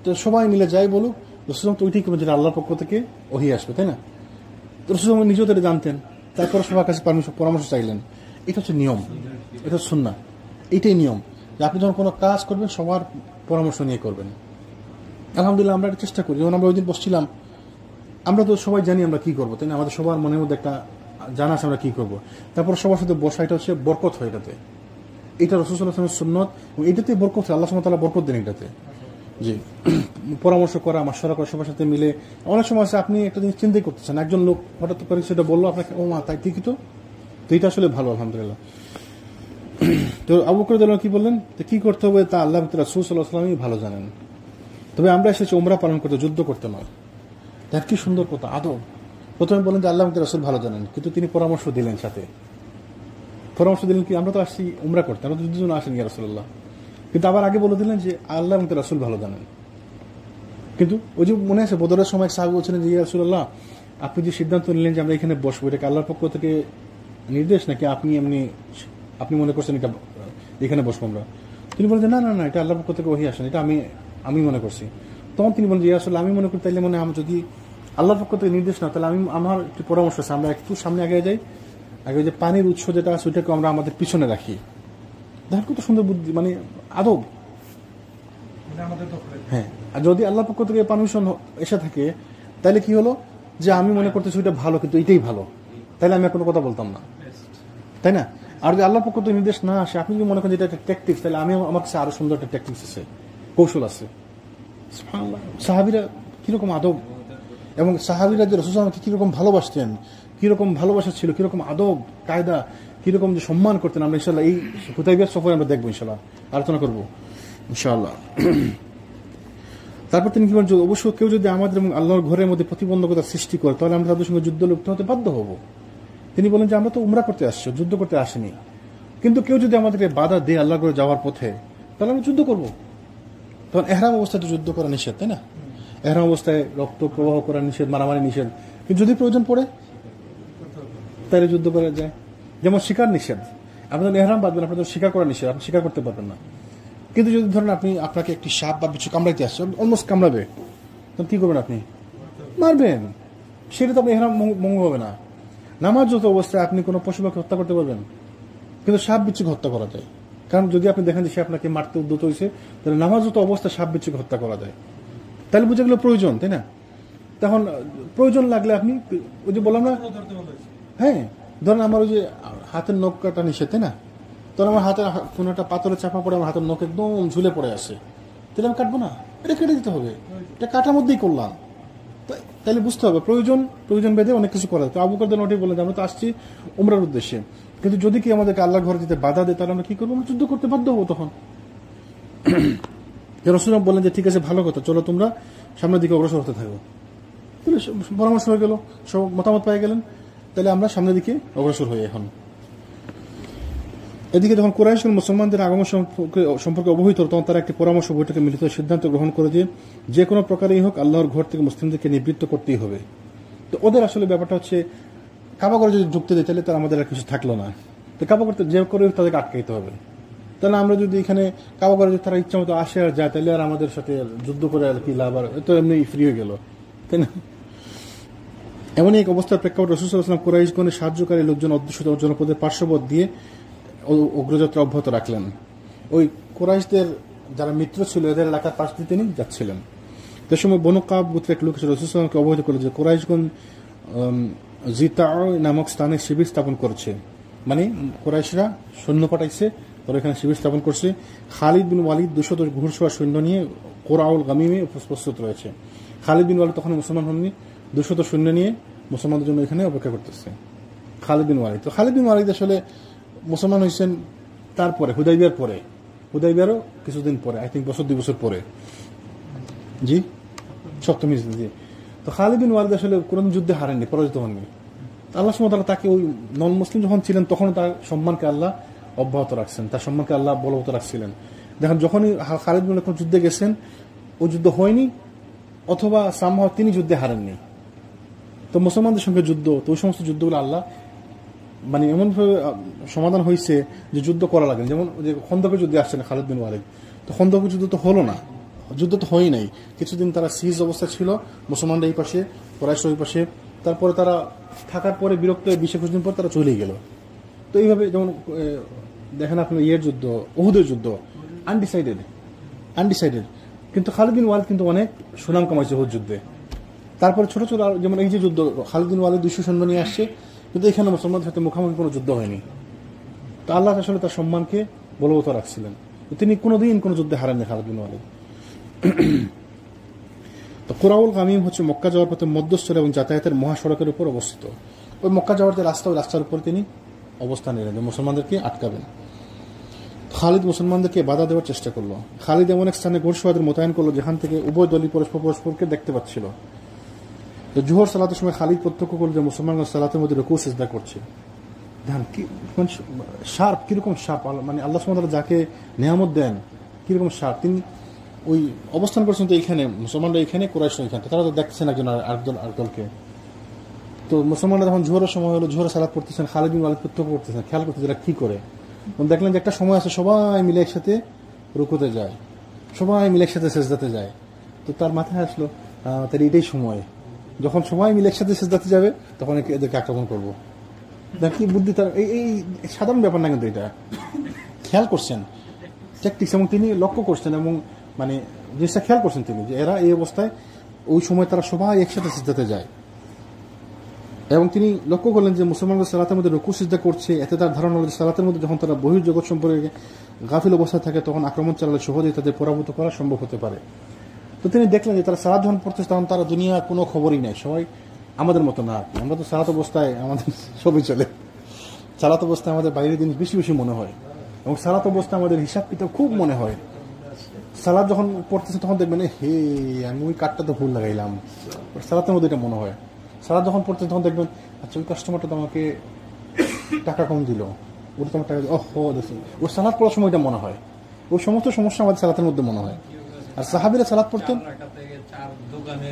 তো সবাই মিলে যাই বলুক, রাসূল তো ওইটাই করবেন যেটা আল্লাহর পক্ষ থেকে ওহী আসবে, তাই না? তো রাসূল নিজেও তো জানতেন, তারপর সবার কাছে পরামর্শ চাইলেন। এটা হচ্ছে নিয়ম, এটা সুন্নাহ, এইটাই নিয়ম যে আপনি যখন কোনো কাজ করবেন সবার পরামর্শ নিয়ে করবেন। আলহামদুলিল্লাহ আমরা এটা চেষ্টা করি। যখন আমরা ওই দিন বসছিলাম, আমরা তো সবাই জানি আমরা কি করবো, তাই না? আমাদের সবার মনের মধ্যে একটা জানা আছে আমরা কি করবো। তারপর সবার সাথে বসা, এটা হচ্ছে বরকত হয় এটাতে, এটা রাসূল সাল্লাল্লাহু আলাইহি ওয়াসাল্লামের সুন্নাত, এটাতে বরকত হয়, আল্লাহ সুবহানাহু ওয়া তাআলা বরকত দেন এটাতে। জি, পরামর্শ করা, মাশওয়ারা করা সবার সাথে মিলে। অনেক সময় আছে আপনি একটা জিনিস চিন্তাই করতেছেন, একজন লোক হঠাৎ করে সেটা বললো আপনাকে, ও মা তাই ঠিকই তো, এটা আসলে ভালো, আলহামদুলিল্লাহ। তো আবু বকর রাদিয়াল্লাহু কি বললেন, তো কি করতে হবে তা আল্লাহ রাসূল সাল্লাল্লাহু আলাইহি ওয়াসাল্লামই ভালো জানেন, তবে আমরা এসেছি উমরা পালন করতে, যুদ্ধ করতে নয়। দেখ কি সুন্দর কথা, আদব। প্রথমে বলেন যে আল্লাহ রাসূল ভালো জানেন, কিন্তু তিনি পরামর্শ দিলেন, সাথে পরামর্শ দিলেন কি আমরা তো আসছি উমরা করতে, আমরা তো যুদ্ধের জন্য আসেনি ইয়া রাসূলুল্লাহ, কিন্তু আবার আগে বলে দিলেন যে আল্লাহ রাসূল ভালো জানেন। কিন্তু ওই যে মনে আছে বদরের সময় সাহাবী বলছিলেন যে ইয়া রাসূলুল্লাহ, আপনি যে সিদ্ধান্ত নিলেন যে আমরা এখানে বসবো, এটা কি আল্লাহর পক্ষ থেকে নির্দেশ নাকি আপনি মনে করছেন এটা এখানে বসবো আমরা? তিনি বলেন যে না না না, এটা আল্লাহর পক্ষ থেকে ওহী আসেন, এটা আমি মনে করছি। তখন তিনি বলেন যে ইয়া রাসূলুল্লাহ, আমি মনে করি তাইলে আমি যদি আল্লাহর পক্ষ থেকে নির্দেশ না, তাহলে আমার একটি পরামর্শ আছে, আমরা একটু সামনে আগে যাই, আগে যে পানির উৎস যেটা আছে ওইটাকে আমরা আমাদের পিছনে রাখি। দেখেন কত সুন্দর বুদ্ধি, মানে আদব। হ্যাঁ, আর যদি আল্লাহর পক্ষ থেকে পারমিশন এসে থাকে তাহলে কি হলো যে আমি মনে করতেছি ওইটা ভালো, কিন্তু এটাই ভালো, তাহলে আমি আর কোনো কথা বলতাম না, তাই না? আর যদি আল্লাহর পক্ষ থেকে নির্দেশ না আসে, আপনি যদি মনে করেন যে এটা একটা ট্যাকটিক্স, তাহলে আমার কাছে আরো সুন্দর একটা ট্যাকটিক্স আছে, কৌশল আছে। সাহাবীরা কিরকম আদব, এবং সাহাবীরা যে রাসূল সাল্লাল্লাহু আলাইহি ওয়াসাল্লামকে কিরকম ভালোবাসতেন, কিরকম ভালোবাসা ছিল, কিরকম আদব কায়দা, কিরকম যে সম্মান করতেন, আমরা ইনশাআল্লাহ এই হুদাইবিয়া সফরে আমরা দেখবো, ইনশাআল্লাহ আলোচনা করবো ইনশাআল্লাহ। তারপর তিনি কি বলেন, অবশ্য কেউ যদি আমাদের এবং আল্লাহর ঘরের মধ্যে প্রতিবন্ধকতা সৃষ্টি করে, তাহলে আমরা তাদের সঙ্গে যুদ্ধ লিপ্ত হতে বাধ্য হব। তিনি বলেন যে আমরা তো উমরা করতে আসছি, যুদ্ধ করতে আসিনি, কিন্তু কেউ যদি আমাদেরকে বাধা দেয় আল্লাহর ঘরে যাওয়ার পথে, তাহলে আমরা যুদ্ধ করব। তখন এহরাম অবস্থায় তো যুদ্ধ করা নিষেধ, তাই না? এহরাম অবস্থায় রক্ত প্রবাহ করা নিষেধ, মারামারি নিষেধ, কিন্তু যদি প্রয়োজন পড়ে তাহলে যুদ্ধ করা যায়। যেমন শিকার নিষেধ, আপনাদের এহরাম বাঁধবেন, আপনাদের শিকার করা নিষেধ, আপনি শিকার করতে পারবেন না। কিন্তু যদি ধরেন আপনাকে একটি সাপ বা কিছু কামড়াইতে আসছে, অলমোস্ট কামড়াবে, তখন কি করবেন? আপনি মারবেন, সেটা তো আপনি এহরাম ভঙ্গ হবে না। নামাজরত অবস্থায় আপনি কোনো পশু পাখি হত্যা করতে পারবেন, কিন্তু সাপ বিচ্ছুকে হত্যা করা যায়। কারণ যদি আপনি দেখেন যে সে আপনাকে মারতে উদ্যত হয়েছে, তাহলে নামাজরত অবস্থায় সাপ বিচ্ছুকে হত্যা করা যায়। তাহলে বুঝে গেল প্রয়োজন, তাই না? তখন প্রয়োজন লাগলে আপনি ওই যে বললাম না, হ্যাঁ ধরেন আমার ওই যে হাতের নখ কাটা নিষেধ, তাই না? তখন আমার হাতের কোনো একটা পাথরে চাপা পড়ে আমার হাতের নখ একদম ঝুলে পড়ে আসে, তাহলে আমি কাটবো না, এটা কেটে দিতে হবে, এটা কাটার মধ্যেই করলাম। তাহলে বুঝতে হবে প্রয়োজন ভেদে অনেক কিছু করা যায়। তো আবু বকর রাদিয়াল্লাহু আনহু বললেন আমরা তো আসছি উমরার উদ্দেশ্যে, কিন্তু যদি কি আমাদেরকে আল্লাহর ঘরে যেতে বাধা দেয়, তাহলে আমরা কি করবো? আমরা যুদ্ধ করতে বাধ্য হবো। তখন রাসূলুল্লাহ বললেন যে ঠিক আছে, ভালো কথা, চলো তোমরা সামনের দিকে অগ্রসর হতে থাকো। তাহলে পরামর্শ হয়ে গেল, সব মতামত পেয়ে গেলেন, তাহলে আমরা সামনের দিকে অগ্রসর হই। এখন এদিকে যখন কুরাইশ মুসলমানদের আগমন সম্পর্কে অবহিত, তখন তারা একটি পরামর্শ বৈঠকে মিলিত সিদ্ধান্ত গ্রহণ করে যে কোনো প্রকারেই হোক আল্লাহর ঘর থেকে মুসলিমদেরকে নিবৃত্ত করতেই হবে। তো ওদের আসলে ব্যাপারটা হচ্ছে, কাবা ঘরে যদি ঢুকতে দেয় তাহলে তারা আমাদের আর কিছু থাকলো না, তো কাবা ঘরে যে করে তাদেরকে আটকাইতে হবে। তাহলে আমরা যদি এখানে কাবা ঘরে যদি তারা ইচ্ছা মতো আসে আর যায়, তাহলে আর আমাদের সাথে যুদ্ধ করে আর কি লাভ, আর তো এমনি ফ্রি হয়ে গেল, তাই না? এমনই এক অবস্থার প্রেক্ষাপটে রাসূল সাল্লাল্লাহু আলাইহি ওয়াসাল্লাম কুরাইশগণের সাহায্যকারী লোকজন অধ্যুষিত জনপদের পার্শ্ববর্তী দিয়ে অগ্রযাত্রা অব্যাহত রাখলেন। ওই কুরাইশদের যারা মিত্র ছিল এদের এলাকার পাশ দিয়ে তিনি যাচ্ছিলেন। সে সময় বনু কাব গোত্রের এক লোক রাসূল সাল্লাল্লাহু আলাইহি ওয়াসাল্লামকে অবহিত করল যে কুরাইশগণ জিতা নামক স্থানে শিবির স্থাপন করছে, মানে কুরাইশরা সৈন্য পাঠাইছে, তারা এখানে শিবির স্থাপন করছে। খালিদ বিন ওয়ালিদ 200 ঘোড়সওয়ার সৈন্য নিয়ে কোরাউল গামিমে প্রস্তুত রয়েছে। খালিদ বিন ওয়ালিদ তখন মুসলমান হননি, 200 সৈন্য নিয়ে মুসলমানদের জন্য এখানে অপেক্ষা করতেছে। খালিদ বিন ওয়ালিদ, তো খালিদ বিন ওয়ালিদ আসলে মুসলমান হয়েছেন তারপরে, হুদাইবিয়ারও কিছুদিন পরে, আই থিঙ্ক বছর 2 বছর পরে, জি সপ্তম হিজরি। তো খালিদ বিন ওয়ালিদ আসলে কোন যুদ্ধে হারেননি, পরাজিত হননি। আল্লাহ সুবহানাহু ওয়া তাআলা তাকে ওই নন মুসলিম যখন ছিলেন তখন তার সম্মানকে আল্লাহ অব্যাহত রাখছেন, তার সম্মানকে আল্লাহ বলবৎ রাখছিলেন। দেখেন যখনই খালিদ বিন ওয়ালিদ কোন যুদ্ধে গেছেন, ওই যুদ্ধ হয়নি, অথবা সামহাও তিনি যুদ্ধে হারেননি। তো মুসলমানদের সঙ্গে যুদ্ধ, তো ওই সমস্ত যুদ্ধগুলো আল্লাহ মানে এমনভাবে সমাধান হয়েছে যে যুদ্ধ করা লাগে। যেমন যে খন্দকের যুদ্ধে আসছেন খালিদ বিন ওয়ালিদ, তো খন্দকের যুদ্ধ তো হলো না, যুদ্ধ তো হয়ই নাই, কিছুদিন তারা সিজ অবস্থা ছিল, মুসলমানরা এই পাশে, কুরাইশরা ওই পাশে। তারপরে তারা থাকার পরে বিরক্ত হয়ে 20-21 দিন পর তারা চলেই গেল। তো এইভাবে যেমন দেখেন আপনার যুদ্ধ, উহুদের যুদ্ধ আনডিসাইডেড, কিন্তু খালিদ বিন ওয়ালিদ কিন্তু অনেক সুনাম কামাইছে উহুদ যুদ্ধে। তারপরে ছোট ছোট যেমন এই যে যুদ্ধ, খালিদ বিন ওয়ালিদ 200 সৈন্য নিয়ে আসছে, কিন্তু এখানে মুসলমানদের সাথে মুখোমুখি কোনো যুদ্ধ হয়নি। তো আল্লাহ আসলে তার সম্মানকে বলবৎ রাখছিলেন, তিনি কোনোদিন কোনো যুদ্ধে হারাননি খালিদ বিন ওয়ালিদ। তো কোরাউল গামিম হচ্ছে মক্কা যাওয়ার পথে মধ্যস্থল এবং যাতায়াতের মহাসড়কের উপর অবস্থিত। ওই মক্কা যাওয়ার যে রাস্তা, ওই রাস্তার উপর তিনি অবস্থান নিলেন, মুসলমানদেরকে আটকাবেন। খালিদ মুসলমানদেরকে বাধা দেওয়ার চেষ্টা করলো। খালিদ এমন এক স্থানে ঘোড়সওয়ারদের মোতায়েন করলো যেখান থেকে উভয় দলই পরস্পরকে দেখতে পাচ্ছিল। তো জোহর সালাতের সময় খালিদ প্রত্যক্ষ করলো যে মুসলমানগণ সালাতের মধ্যে রুকু সিজদা করছে। ধ্যান কি শার্প, কিরকম শার্প, মানে আল্লাহ সুবহানাহু ওয়া তাআলা যাকে নিয়ামত দেন কিরকম শার্প। তিনি ওই অবস্থান করছেন তো এইখানে, মুসলমানরা এইখানে, কুরাইশ এইখানে, তারা তো দেখছেন একজন আরেক দলকে। তো মুসলমানরা যখন জোহরের সময় হলো, জোহরের সালাত পড়তেছেন, খালিদ বিন ওয়ালিদ প্রত্যক্ষ করতেছেন, খেয়াল করতেছেন এরা কি করে। দেখলেন যে একটা সময় আছে সবাই মিলে একসাথে রুকুতে যায়, সবাই মিলে একসাথে সেজদাতে যায়। তো তার মাথায় আসলো তার এটাই সময়, যখন সবাই মিলে একসাথে সেজদাতে যাবে তখন এদেরকে আক্রমণ করবো। দেখ কি বুদ্ধি তার, এই সাধারণ ব্যাপার না কিন্তু, এটা খেয়াল করছেন ট্যাকটিক্স, এবং তিনি লক্ষ্য করছেন এবং মানে জিনিসটা খেয়াল করছেন তিনি যে এরা এই অবস্থায় ওই সময় তারা সবাই একসাথে সিজদাতে যায়। এবং তিনি লক্ষ্য করলেন যে মুসলমানদের সালাতের মধ্যে রুকু সিজদা করছে, এতে তার ধারণা হল যে সালাতের মধ্যে যখন তারা বহির্জগৎ সম্পর্কে গাফিল অবস্থায় থাকে তখন আক্রমণ চালালে সহজেই তাদের পরাভূত করা সম্ভব হতে পারে। তো তিনি দেখলেন যে তারা সালাত যখন পড়তেছে তখন তারা দুনিয়ার কোনো খবরই নেই, সবাই আমাদের মতো না। আমরা তো সালাত অবস্থায় আমাদের সবই চলে, সালাত অবস্থায় আমাদের বাইরের জিনিস বেশি বেশি মনে হয়, এবং সালাত অবস্থায় আমাদের হিসাব কিতাব খুব মনে হয়। সালাদ যখন পড়তেছে তখন দেখবেন হে আমি ওই কার্ডটা তো ভুল লাগাইলাম, সালাতের মধ্যে এটা মনে হয়। সালাদ যখন পড়তেছে তখন দেখবেন আচ্ছা ওই কাস্টমারটা তো আমাকে টাকা কম দিল, ওটা তোমার টাকা ওই সালাদ পড়ার সময় এটা মনে হয়। ওই সমস্ত সমস্যা আমাদের সালাতের মধ্যে মনে হয়। আর সাহাবীরা সালাদ পড়তেন,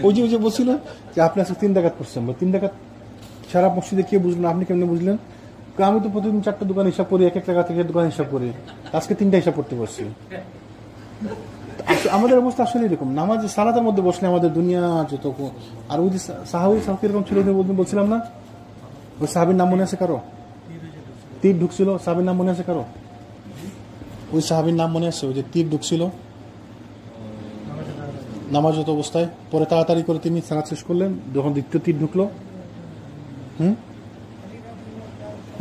ওই যে বলছিল যে আপনি আজকে 3 ডাকাত পড়ছেন, বা 3 ডাকাত সারা মসজিদে কে বুঝলেন, আপনি কেমনে বুঝলেন? আমি তো প্রতিদিন 4টা দোকান হিসাব করি, এক টাকা থেকে দোকান হিসাব করি, আজকে 3টা হিসাব করতে পারছি। আমাদের অবস্থা আসলে এরকম, নামাজ সালাতের মধ্যে বসলে আমাদের দুনিয়া যত। আর ওই যে সাহাবী এরকম ছিল, বলছিলাম না, ওই সাহাবীর নাম মনে আছে কারো? তীর ঢুকছিল, সাহাবীর নাম মনে আছে কারো? ওই সাহাবীর নাম মনে আছে, ওই যে তীর ঢুকছিল নামাজত অবস্থায়, পরে তাড়াতাড়ি করে তিনি সালাত শেষ করলেন যখন দ্বিতীয় তীর ঢুকলো।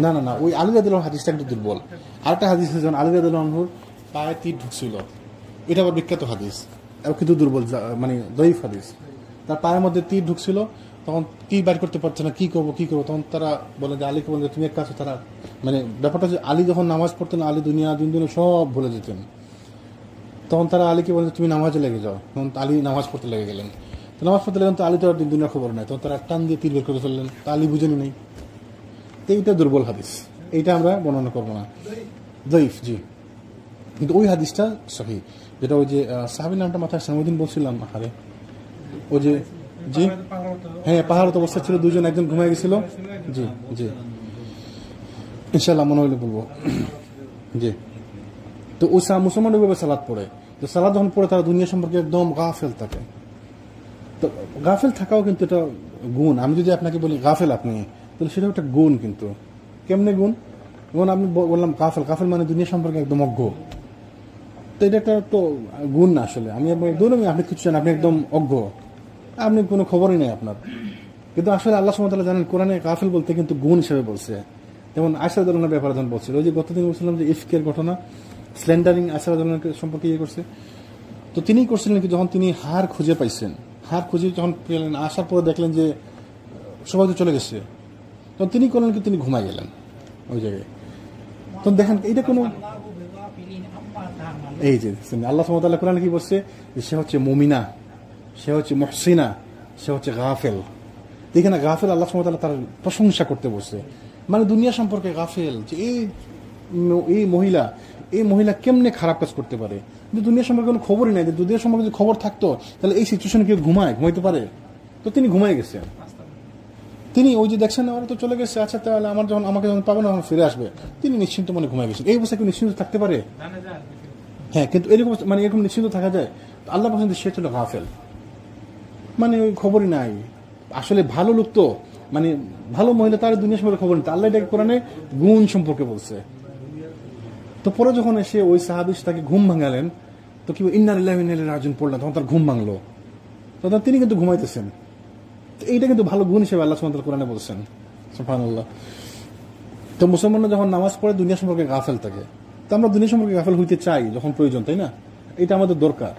না না না, ওই আলী রাদিয়াল্লাহু আনহু হাদিসটা একটু দুর্বল। আরেকটা হাদিস আছে যখন আলী রাদিয়াল্লাহু আনহুর পায়ে তীর ঢুকছিল, এটা আবার বিখ্যাত হাদিস, কিন্তু দুর্বল, মানে দঈফ হাদিস। তার পায়ের মধ্যে তীর ঢুকছিল, তখন তীর বাইর করতে পারছে না, কি করবো, তখন তারা বলে যে আলীকে বলে তুমি এক কাছে, তারা মানে ব্যাপারটা যে আলী যখন নামাজ পড়তেন, আলী দুনিয়া দিন সব ভুলে যেতেন, তখন তারা আলীকে বলে তুমি নামাজে লেগে যাও। তখন আলী নামাজ পড়তে লেগে গেলেন, তো নামাজ পড়তে লাগলেন, তো আলী তো আর দিন দুনিয়ার খবর নাই, তখন তারা টান দিয়ে তীর বের করে ফেললেন, তা আলী বুঝেনি নেই। তো এইটা দুর্বল হাদিস, এইটা আমরা বর্ণনা করবো না, দঈফ। জি, কিন্তু ওই হাদিসটা সহিহ, যেটা ওই যে সাহাবীর নামটা মাথায় আসছে, ওই দিন বলছিলাম আরে ওই যে, জি হ্যাঁ পাহাড়ত অবস্থা ছিল, দুজন, একজন ঘুমায় গেছিল। জি জি ইনশাল্লাহ মনে হইলে বলবো। জি, তো ওই মুসলমান ওইভাবে সালাদ পড়ে, তো সালাদ যখন পড়ে তারা দুনিয়া সম্পর্কে একদম গাফেল থাকে। তো গাফেল থাকাও কিন্তু এটা গুণ। আমি যদি আপনাকে বলি গাফেল আপনি, তাহলে সেটাও একটা গুণ। কিন্তু কেমনে গুণ? যেমন আপনি বললাম গাফেল মানে দুনিয়া সম্পর্কে একদম অজ্ঞ, তো এটা একটা তো গুণ না আসলে। আমি ধরুন আপনি কিছু জানেন, আপনি একদম অজ্ঞ, আপনি কোনো খবরই নেই আপনার, কিন্তু আসলে আল্লাহ সুবহানাহু ওয়া তাআলা জানেন কোরআনে গাফেল বলতে কিন্তু গুণ হিসেবে বলছে। যেমন আয়েশা রাদিয়াল্লাহু আনহার ব্যাপারে যখন বলছিল, ওই যে গতদিন বলছিলাম যে ইফকের ঘটনা, স্ল্যান্ডারিং আয়েশা রাদিয়াল্লাহু আনহা সম্পর্কে ইয়ে করছে, তো তিনিই করছিলেন কি, যখন তিনি হার খুঁজে পাইছেন, হার খুঁজে যখন পেলেন, আসার পরে দেখলেন যে সবাই তো চলে গেছে, তখন তিনি করলেন কি, তিনি ঘুমাই গেলেন ওই জায়গায়। তখন দেখেন এটা কোনো, এই যে আল্লাহ সুবহানাহু ওয়া তাআলা কোরআনে কি বলছে, সে হচ্ছে মুমিনা, সে হচ্ছে মুহসিনা, সে হচ্ছে গাফেল। এখানে গাফেল আল্লাহ সুবহানাহু ওয়া তাআলা তার প্রশংসা করতে বসছে, মানে দুনিয়া সম্পর্কে গাফেল, যে এই মহিলা কেমনে খারাপ কাজ করতে পারে, কিন্তু দুনিয়া সম্পর্কে কোনো খবরই নাই। দুনিয়া সম্পর্কে যদি খবর থাকতো তাহলে এই সিচুয়েশনে কেউ ঘুমাইতে পারে? তো তিনি ঘুমাই গেছেন, তিনি ওই যে দেখছেন ওরা তো চলে গেছে, আচ্ছা তাহলে আমাকে যখন পাবে না তখন ফিরে আসবে, তিনি নিশ্চিন্ত মনে ঘুমাই গেছেন। এই অবস্থায় কেউ নিশ্চিন্ত থাকতে পারে? হ্যাঁ, কিন্তু এরকম নিশ্চিন্ত থাকা যায়? আল্লাহ পছন্দ সে ছিল গাফেল, মানে ওই খবরই নাই। আসলে ভালো লোক তো, মানে ভালো মহিলা, তার দুনিয়া সম্পর্কে খবর নেই, আল্লাহ এটাকে কোরআনে গুণ সম্পর্কে বলছে। তো পরে যখন এসে ওই সাহাবী তাকে ঘুম ভাঙালেন, তো কি ইন্না লিল্লাহি ওয়া ইন্না ইলাইহি রাজিউন পড়লেন, তখন তার ঘুম ভাঙলো, তখন তিনি কিন্তু ঘুমাইতেছেন। এইটা কিন্তু ভালো গুণ হিসেবে আল্লাহ সুবহানাহু ওয়া তাআলা কোরআনে বলছেন, সুবহানাল্লাহ। তো মুসলমানরা যখন নামাজ পড়ে দুনিয়া সম্পর্কে গাফেল থাকে, তো আমরা দুনিয়া সম্পর্কে গাফেল হইতে চাই যখন প্রয়োজন, তাই না? এটা আমাদের দরকার।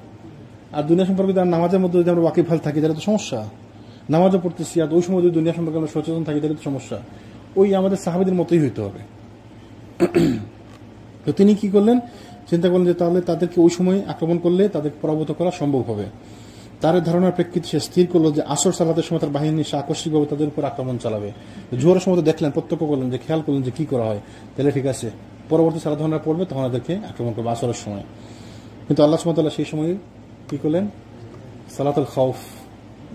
আর দুনিয়া সম্পর্কে নামাজের মধ্যে যদি আমরা ওয়াকিফাল থাকি তাহলে তো সমস্যা। নামাজও পড়তেছি আর ওই সময় যদি দুনিয়া সম্পর্কে আমরা সচেতন থাকি তাহলে তো সমস্যা। ওই আমাদের সাহাবীদের মতোই হইতে হবে। তো তিনি কি করলেন, চিন্তা করলেন যে তাহলে তাদেরকে ওই সময় আক্রমণ করলে তাদের পরাভূত করা সম্ভব হবে। তার ধারণার প্রেক্ষিতে সে স্থির করলো যে আসর সালাতের সময় তার বাহিনী সে আকস্মিকভাবে তাদের উপর আক্রমণ চালাবে। জোহরের সময় দেখলেন, প্রত্যক্ষ করলেন, যে খেয়াল করলেন যে কি করা হয়, তাহলে ঠিক আছে পরবর্তী সালাত যখন পড়বে তখন তাদেরকে আক্রমণ করবে আসরের সময়। কিন্তু আল্লাহ সুবহানাহু ওয়া তাআলা সেই সময় কি করলেন, সালাতুল খাউফ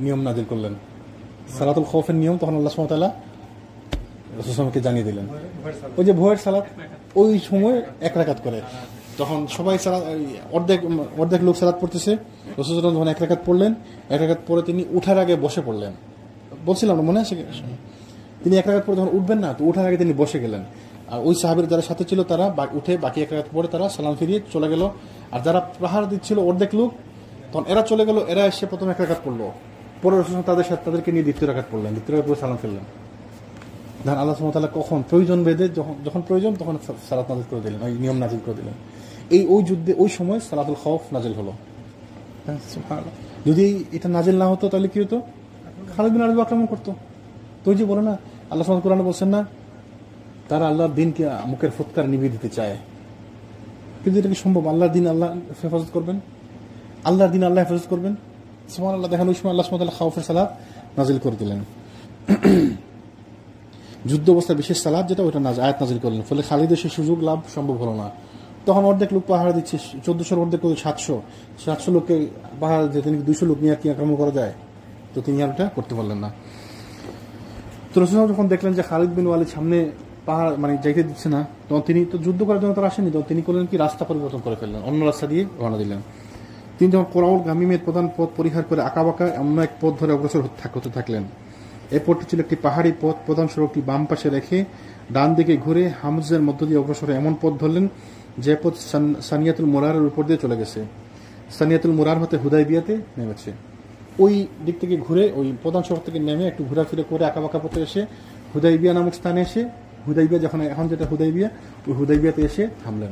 নিয়ম নাযিল করলেন। সালাতুল খাউফের নিয়ম তখন আল্লাহ সুবহানাহু ওয়া তাআলা রাসূল সাল্লাল্লাহু আলাইহি ওয়াসাল্লামকে জানিয়ে দিলেন। ওই যে ভোরের সালাত ওই সময় এক রাকাত করে, তখন সবাই সালাত অর্ধেক লোক সালাত পড়তেছে, রাসূল সাল্লাল্লাহু আলাইহি ওয়াসাল্লাম যখন এক রাকাত পড়লেন, এক রাকাত পরে তিনি উঠার আগে বসে পড়লেন। বলছিলাম না, মনে আছে? তিনি এক রাকাত পরে যখন উঠবেন না, তো উঠার আগে তিনি বসে গেলেন। আর ওই সাহাবীর যারা সাথে ছিল তারা উঠে বাকি এক রাকাত পরে তারা সালাম ফিরিয়ে চলে গেল। আর যারা পাহাড় দিচ্ছিল অর্ধেক লোক, তখন এরা চলে গেল, এরা এসে প্রথম এক রাকাত পড়লো, পরে রাসূল তাদের সাথে তাদেরকে নিয়ে দ্বিতীয় রাকাত পড়লেন, দ্বিতীয় রাকাত পরে সালাম ফিরলেন। ধর আল্লাহ সুবহানাহু ওয়া তাআলা কখন প্রয়োজন বেঁধে যখন প্রয়োজন তখন সালাত নাযিল করে দিলেন, ওই নিয়ম নাযিল করে দিলেন। ওই যুদ্ধে ওই সময় সালাতুল খাউফ নাযিল হলো। সুবহানাল্লাহ। যদি এটা নাযিল না হতো তাহলে কি হতো? খালিদ বিন ওয়ালিদ আক্রমণ করতো। তো ওই যে বলে না, আল্লাহ সুবহানাহু কোরআনে বলছেন না, তারা আল্লাহর দিনকে মুখের ফুৎকার নিভিয়ে দিতে চায়, কিন্তু এটা কি সম্ভব? আল্লাহর দিন আল্লাহ হেফাজত করবেন, আল্লাহর দিন আল্লাহ হেফাজত করবেন। সুবহানাল্লাহ। দেখেন ওই সময় আল্লাহ সুবহানাহু ওয়া তাআলা খাউফের সালাত নাযিল করে দিলেন। যুদ্ধ অবস্থায় বিশেষ সালাত যেটা, ওইটা আয়াত নাযিল করলেন। ফলে খালিদের সেই সুযোগ লাভ সম্ভব হলো না। তখন অর্ধেক লোক পাহাড় দিচ্ছে, 1400 অর্ধেক 700 লোককে পাহাড় দিয়ে তিনি 200 লোক নিয়ে আর কি আক্রমণ করা যায়? তো তিনি আর ওটা করতে পারলেন না। তো রাসূল যখন দেখলেন যে খালিদ বিন ওয়ালিদ সামনে পাহাড় যাইতে দিচ্ছে না, তখন তিনি তো যুদ্ধ করার জন্য তারা আসেনি, তখন তিনি করলেন কি, রাস্তা পরিবর্তন করে ফেললেন, অন্য রাস্তা দিয়ে রওনা দিলেন। তিনি যখন কোরাউল গামিমের প্রধান পথ পরিহার করে আঁকাবাঁকা অন্য এক পথ ধরে অগ্রসর হতে থাকলেন। এই পথটি ছিল একটি পাহাড়ি পথ। প্রধান সড়কটি বাম পাশে রেখে ডান দিকে ঘুরে হামজের মধ্য দিয়ে অগ্রসর এমন পথ ধরলেন যে পথ সানিয়াতুল মুরারের উপর দিয়ে চলে গেছে। সানিয়াতুল মুরার হতে হুদাইবিয়াতে নেমেছে। ওই দিক থেকে ঘুরে ওই প্রধান সড়ক থেকে নেমে একটু ঘোরাফিরে করে আঁকাবাঁকা পথে এসে হুদাইবিয়া নামক স্থানে এসে, হুদাইবিয়া যখন এখন যেটা হুদাইবিয়া, ওই হুদাইবিয়াতে এসে থামলেন।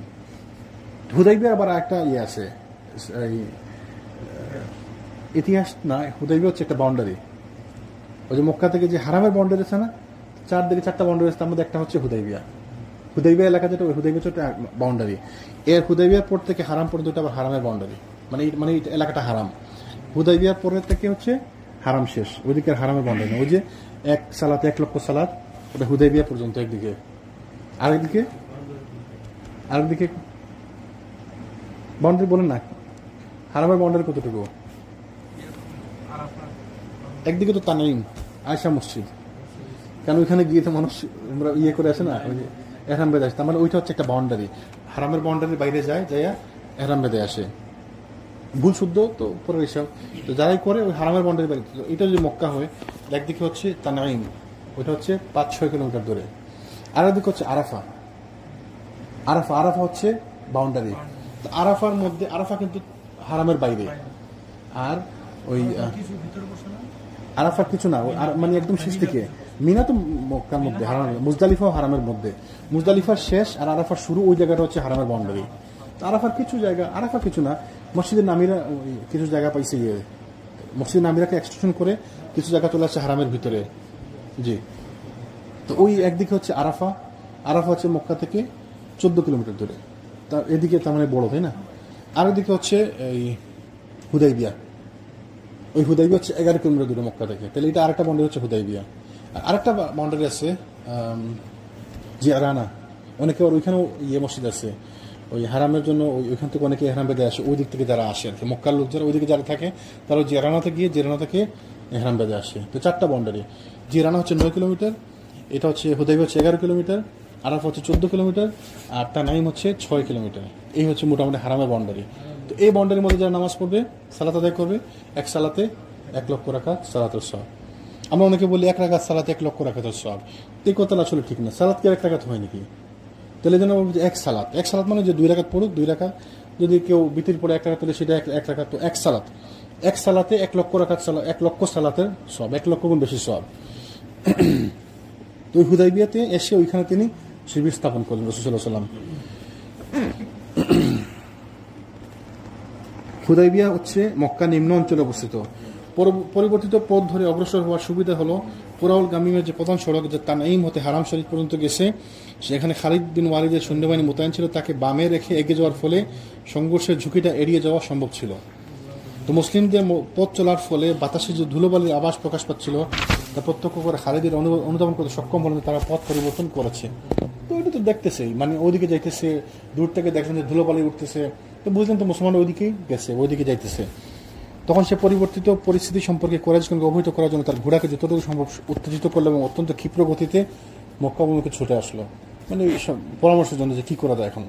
হুদাইবিয়া আবার একটা আছে, ইতিহাস না, হুদাইবিয়া হচ্ছে একটা বাউন্ডারি। ওই যে মক্কা থেকে যে হারামের বাউন্ডারি আছে না, চারদিকে 4টা বাউন্ডারি আছে, তার মধ্যে একটা হচ্ছে হুদাইবিয়া। হুদাইবিয়া এলাকা যেটা, ওই হুদাইবিয়া হচ্ছে বাউন্ডারি। এর হুদাইবিয়ার পর থেকে হারাম পর্যন্ত আবার হারামের বাউন্ডারি, মানে এলাকাটা হারাম। হুদাইবিয়ার পরের থেকে হচ্ছে হারাম শেষ, ওইদিকে হারামের বাউন্ডারি না। ওই যে 1 সালাত 1 লক্ষ সালাত, ওটা হুদাইবিয়া পর্যন্ত একদিকে, আরেকদিকে বাউন্ডারি বলেন না, হারামের বাউন্ডারি কতটুকু? একদিকে তো তানঈম আয়েশা মসজিদ, কারণ ওইখানে গিয়ে তো মানুষ আমরা করে আসে না, ওই যে এহরাম বেঁধে আসে, তার মানে ওইটা হচ্ছে একটা বাউন্ডারি। হারামের বাউন্ডারির বাইরে যাইয়া এহরাম বেঁধে আসে, ভুল শুদ্ধ তো পরের হিসাব। তো যারাই করে ওই হারামের বাউন্ডারি বাইরে, এটা যদি মক্কা হয়, একদিকে হচ্ছে তানঈম, ওইটা হচ্ছে 5-6 কিলোমিটার দূরে, আর একদিকে হচ্ছে আরাফা। আরাফা হচ্ছে বাউন্ডারি। তো আরাফার মধ্যে, আরাফা কিন্তু হারামের বাইরে, আর ওই আরাফার কিছু না, মানে একদম শেষ থেকে। মিনা তো মক্কার মধ্যে, মুজদালিফাও হারামের মধ্যে। মুজদালিফার শেষ আর আরাফার শুরু, ওই জায়গাটা হচ্ছে হারামের বাউন্ডারি। আরাফার কিছু জায়গা, আরাফা কিছু না, মসজিদের নামিরা কিছু জায়গা পাইছে, মসজিদের নামিরাকে এক্সটেনশন করে কিছু জায়গা চলে আসছে হারামের ভিতরে। জি, তো ওই একদিকে হচ্ছে আরাফা হচ্ছে মক্কা থেকে 14 কিলোমিটার দূরে, তার এদিকে তার মানে বড়, তাই না? আরেকদিকে হচ্ছে এই হুদাইবিয়া, ওই হুদাইবিয়া হচ্ছে 11 কিলোমিটার দূরে মক্কা থেকে। তাহলে এটা আরেকটা বাউন্ডারি হচ্ছে হুদাইবিয়া। আরেকটা বাউন্ডারি আছে জিয়ারানা, অনেকে ওইখানেও মসজিদ আছে, ওই হারামের জন্য ওইখান থেকে অনেকে এহরাম বেঁধে আসে, ওই দিক থেকে যারা আসে আর কি, মক্কার লোক যারা ওইদিকে যারা থাকে তারা জিয়ারানাতে গিয়ে জিয়ারানা থেকে এহরাম বেঁধে আসে। তো 4টা বাউন্ডারি, জিয়ারানা হচ্ছে 9 কিলোমিটার, এটা হচ্ছে হুদাইবিয়া হচ্ছে 11 কিলোমিটার, আরাফা হচ্ছে 14 কিলোমিটার, আর তানঈম হচ্ছে 6 কিলোমিটার। এই হচ্ছে মোটামুটি হারামের বাউন্ডারি। তো এই বাউন্ডারির মধ্যে যারা নামাজ পড়বে, সালাত আদায় করবে, এক সালাতে 1 লক্ষ রাকাত সালাতের সওয়াব। আমরা অনেকে বলি 1 রাকাত সালাতে 1 লক্ষ রাকাতের সওয়াব, এই কথাটা আসলে ঠিক না। সালাত কি 1 রাকাত হয় নাকি? তাহলে যেন এক সালাত মানে যে 2 রাকাত পড়ুক, 2 রাকাত, যদি কেউ বিতির পরে 1 রাকাত তাহলে সেটা 1 রাকাত। তো এক সালাতে 1 লক্ষ রাকাত, 1 লক্ষ সালাতের সওয়াব, 1 লক্ষ গুণ বেশি সওয়াব। তো হুদাইবিয়াতে এসে ওইখানে তিনি শিবির স্থাপন করলেন রাসূল সাল্লাল্লাহু আলাইহি ওয়াসাল্লাম। হুদাইবিয়া হচ্ছে মক্কা নিম্ন অঞ্চলে অবস্থিত। পরিবর্তিত পথ ধরে অগ্রসর হওয়ার সুবিধা হলো কুরাউল গামীমের যে প্রধান সড়ক যে তানঈম হতে হারাম শরীফ পর্যন্ত গেছে, সেখানে খালিদ বিন ওয়ালিদের সৈন্যবাহিনী মোতায়েন ছিল, তাকে বামে রেখে এগিয়ে যাওয়ার ফলে সংঘর্ষের ঝুঁকিটা এড়িয়ে যাওয়া সম্ভব ছিল। তো মুসলিমদের পথ চলার ফলে বাতাসে যে ধুলোবালির আভাস প্রকাশ পাচ্ছিল তা প্রত্যক্ষ করে খালিদের অনুধাবন করতে সক্ষম হলেন, তারা পথ পরিবর্তন করেছে। তো এটা তো দেখতেছেই, মানে ওইদিকে যাইতেছে, দূর থেকে দেখলেন যে ধুলোবালি উঠতেছে, তো বুঝলেন তো মুসলমান ওইদিকেই গেছে, ওইদিকে যাইতেছে। তখন সে পরিবর্তিত পরিস্থিতি সম্পর্কে কুরাইশগণকে অবহিত করার জন্য তার ঘোড়াকে যতটুকু সম্ভব উত্তেজিত করলো এবং অত্যন্ত ক্ষিপ্র গতিতে মক্কা অভিমুখে ছুটে আসলো, মানে পরামর্শের জন্য যে কী করা যায় এখন।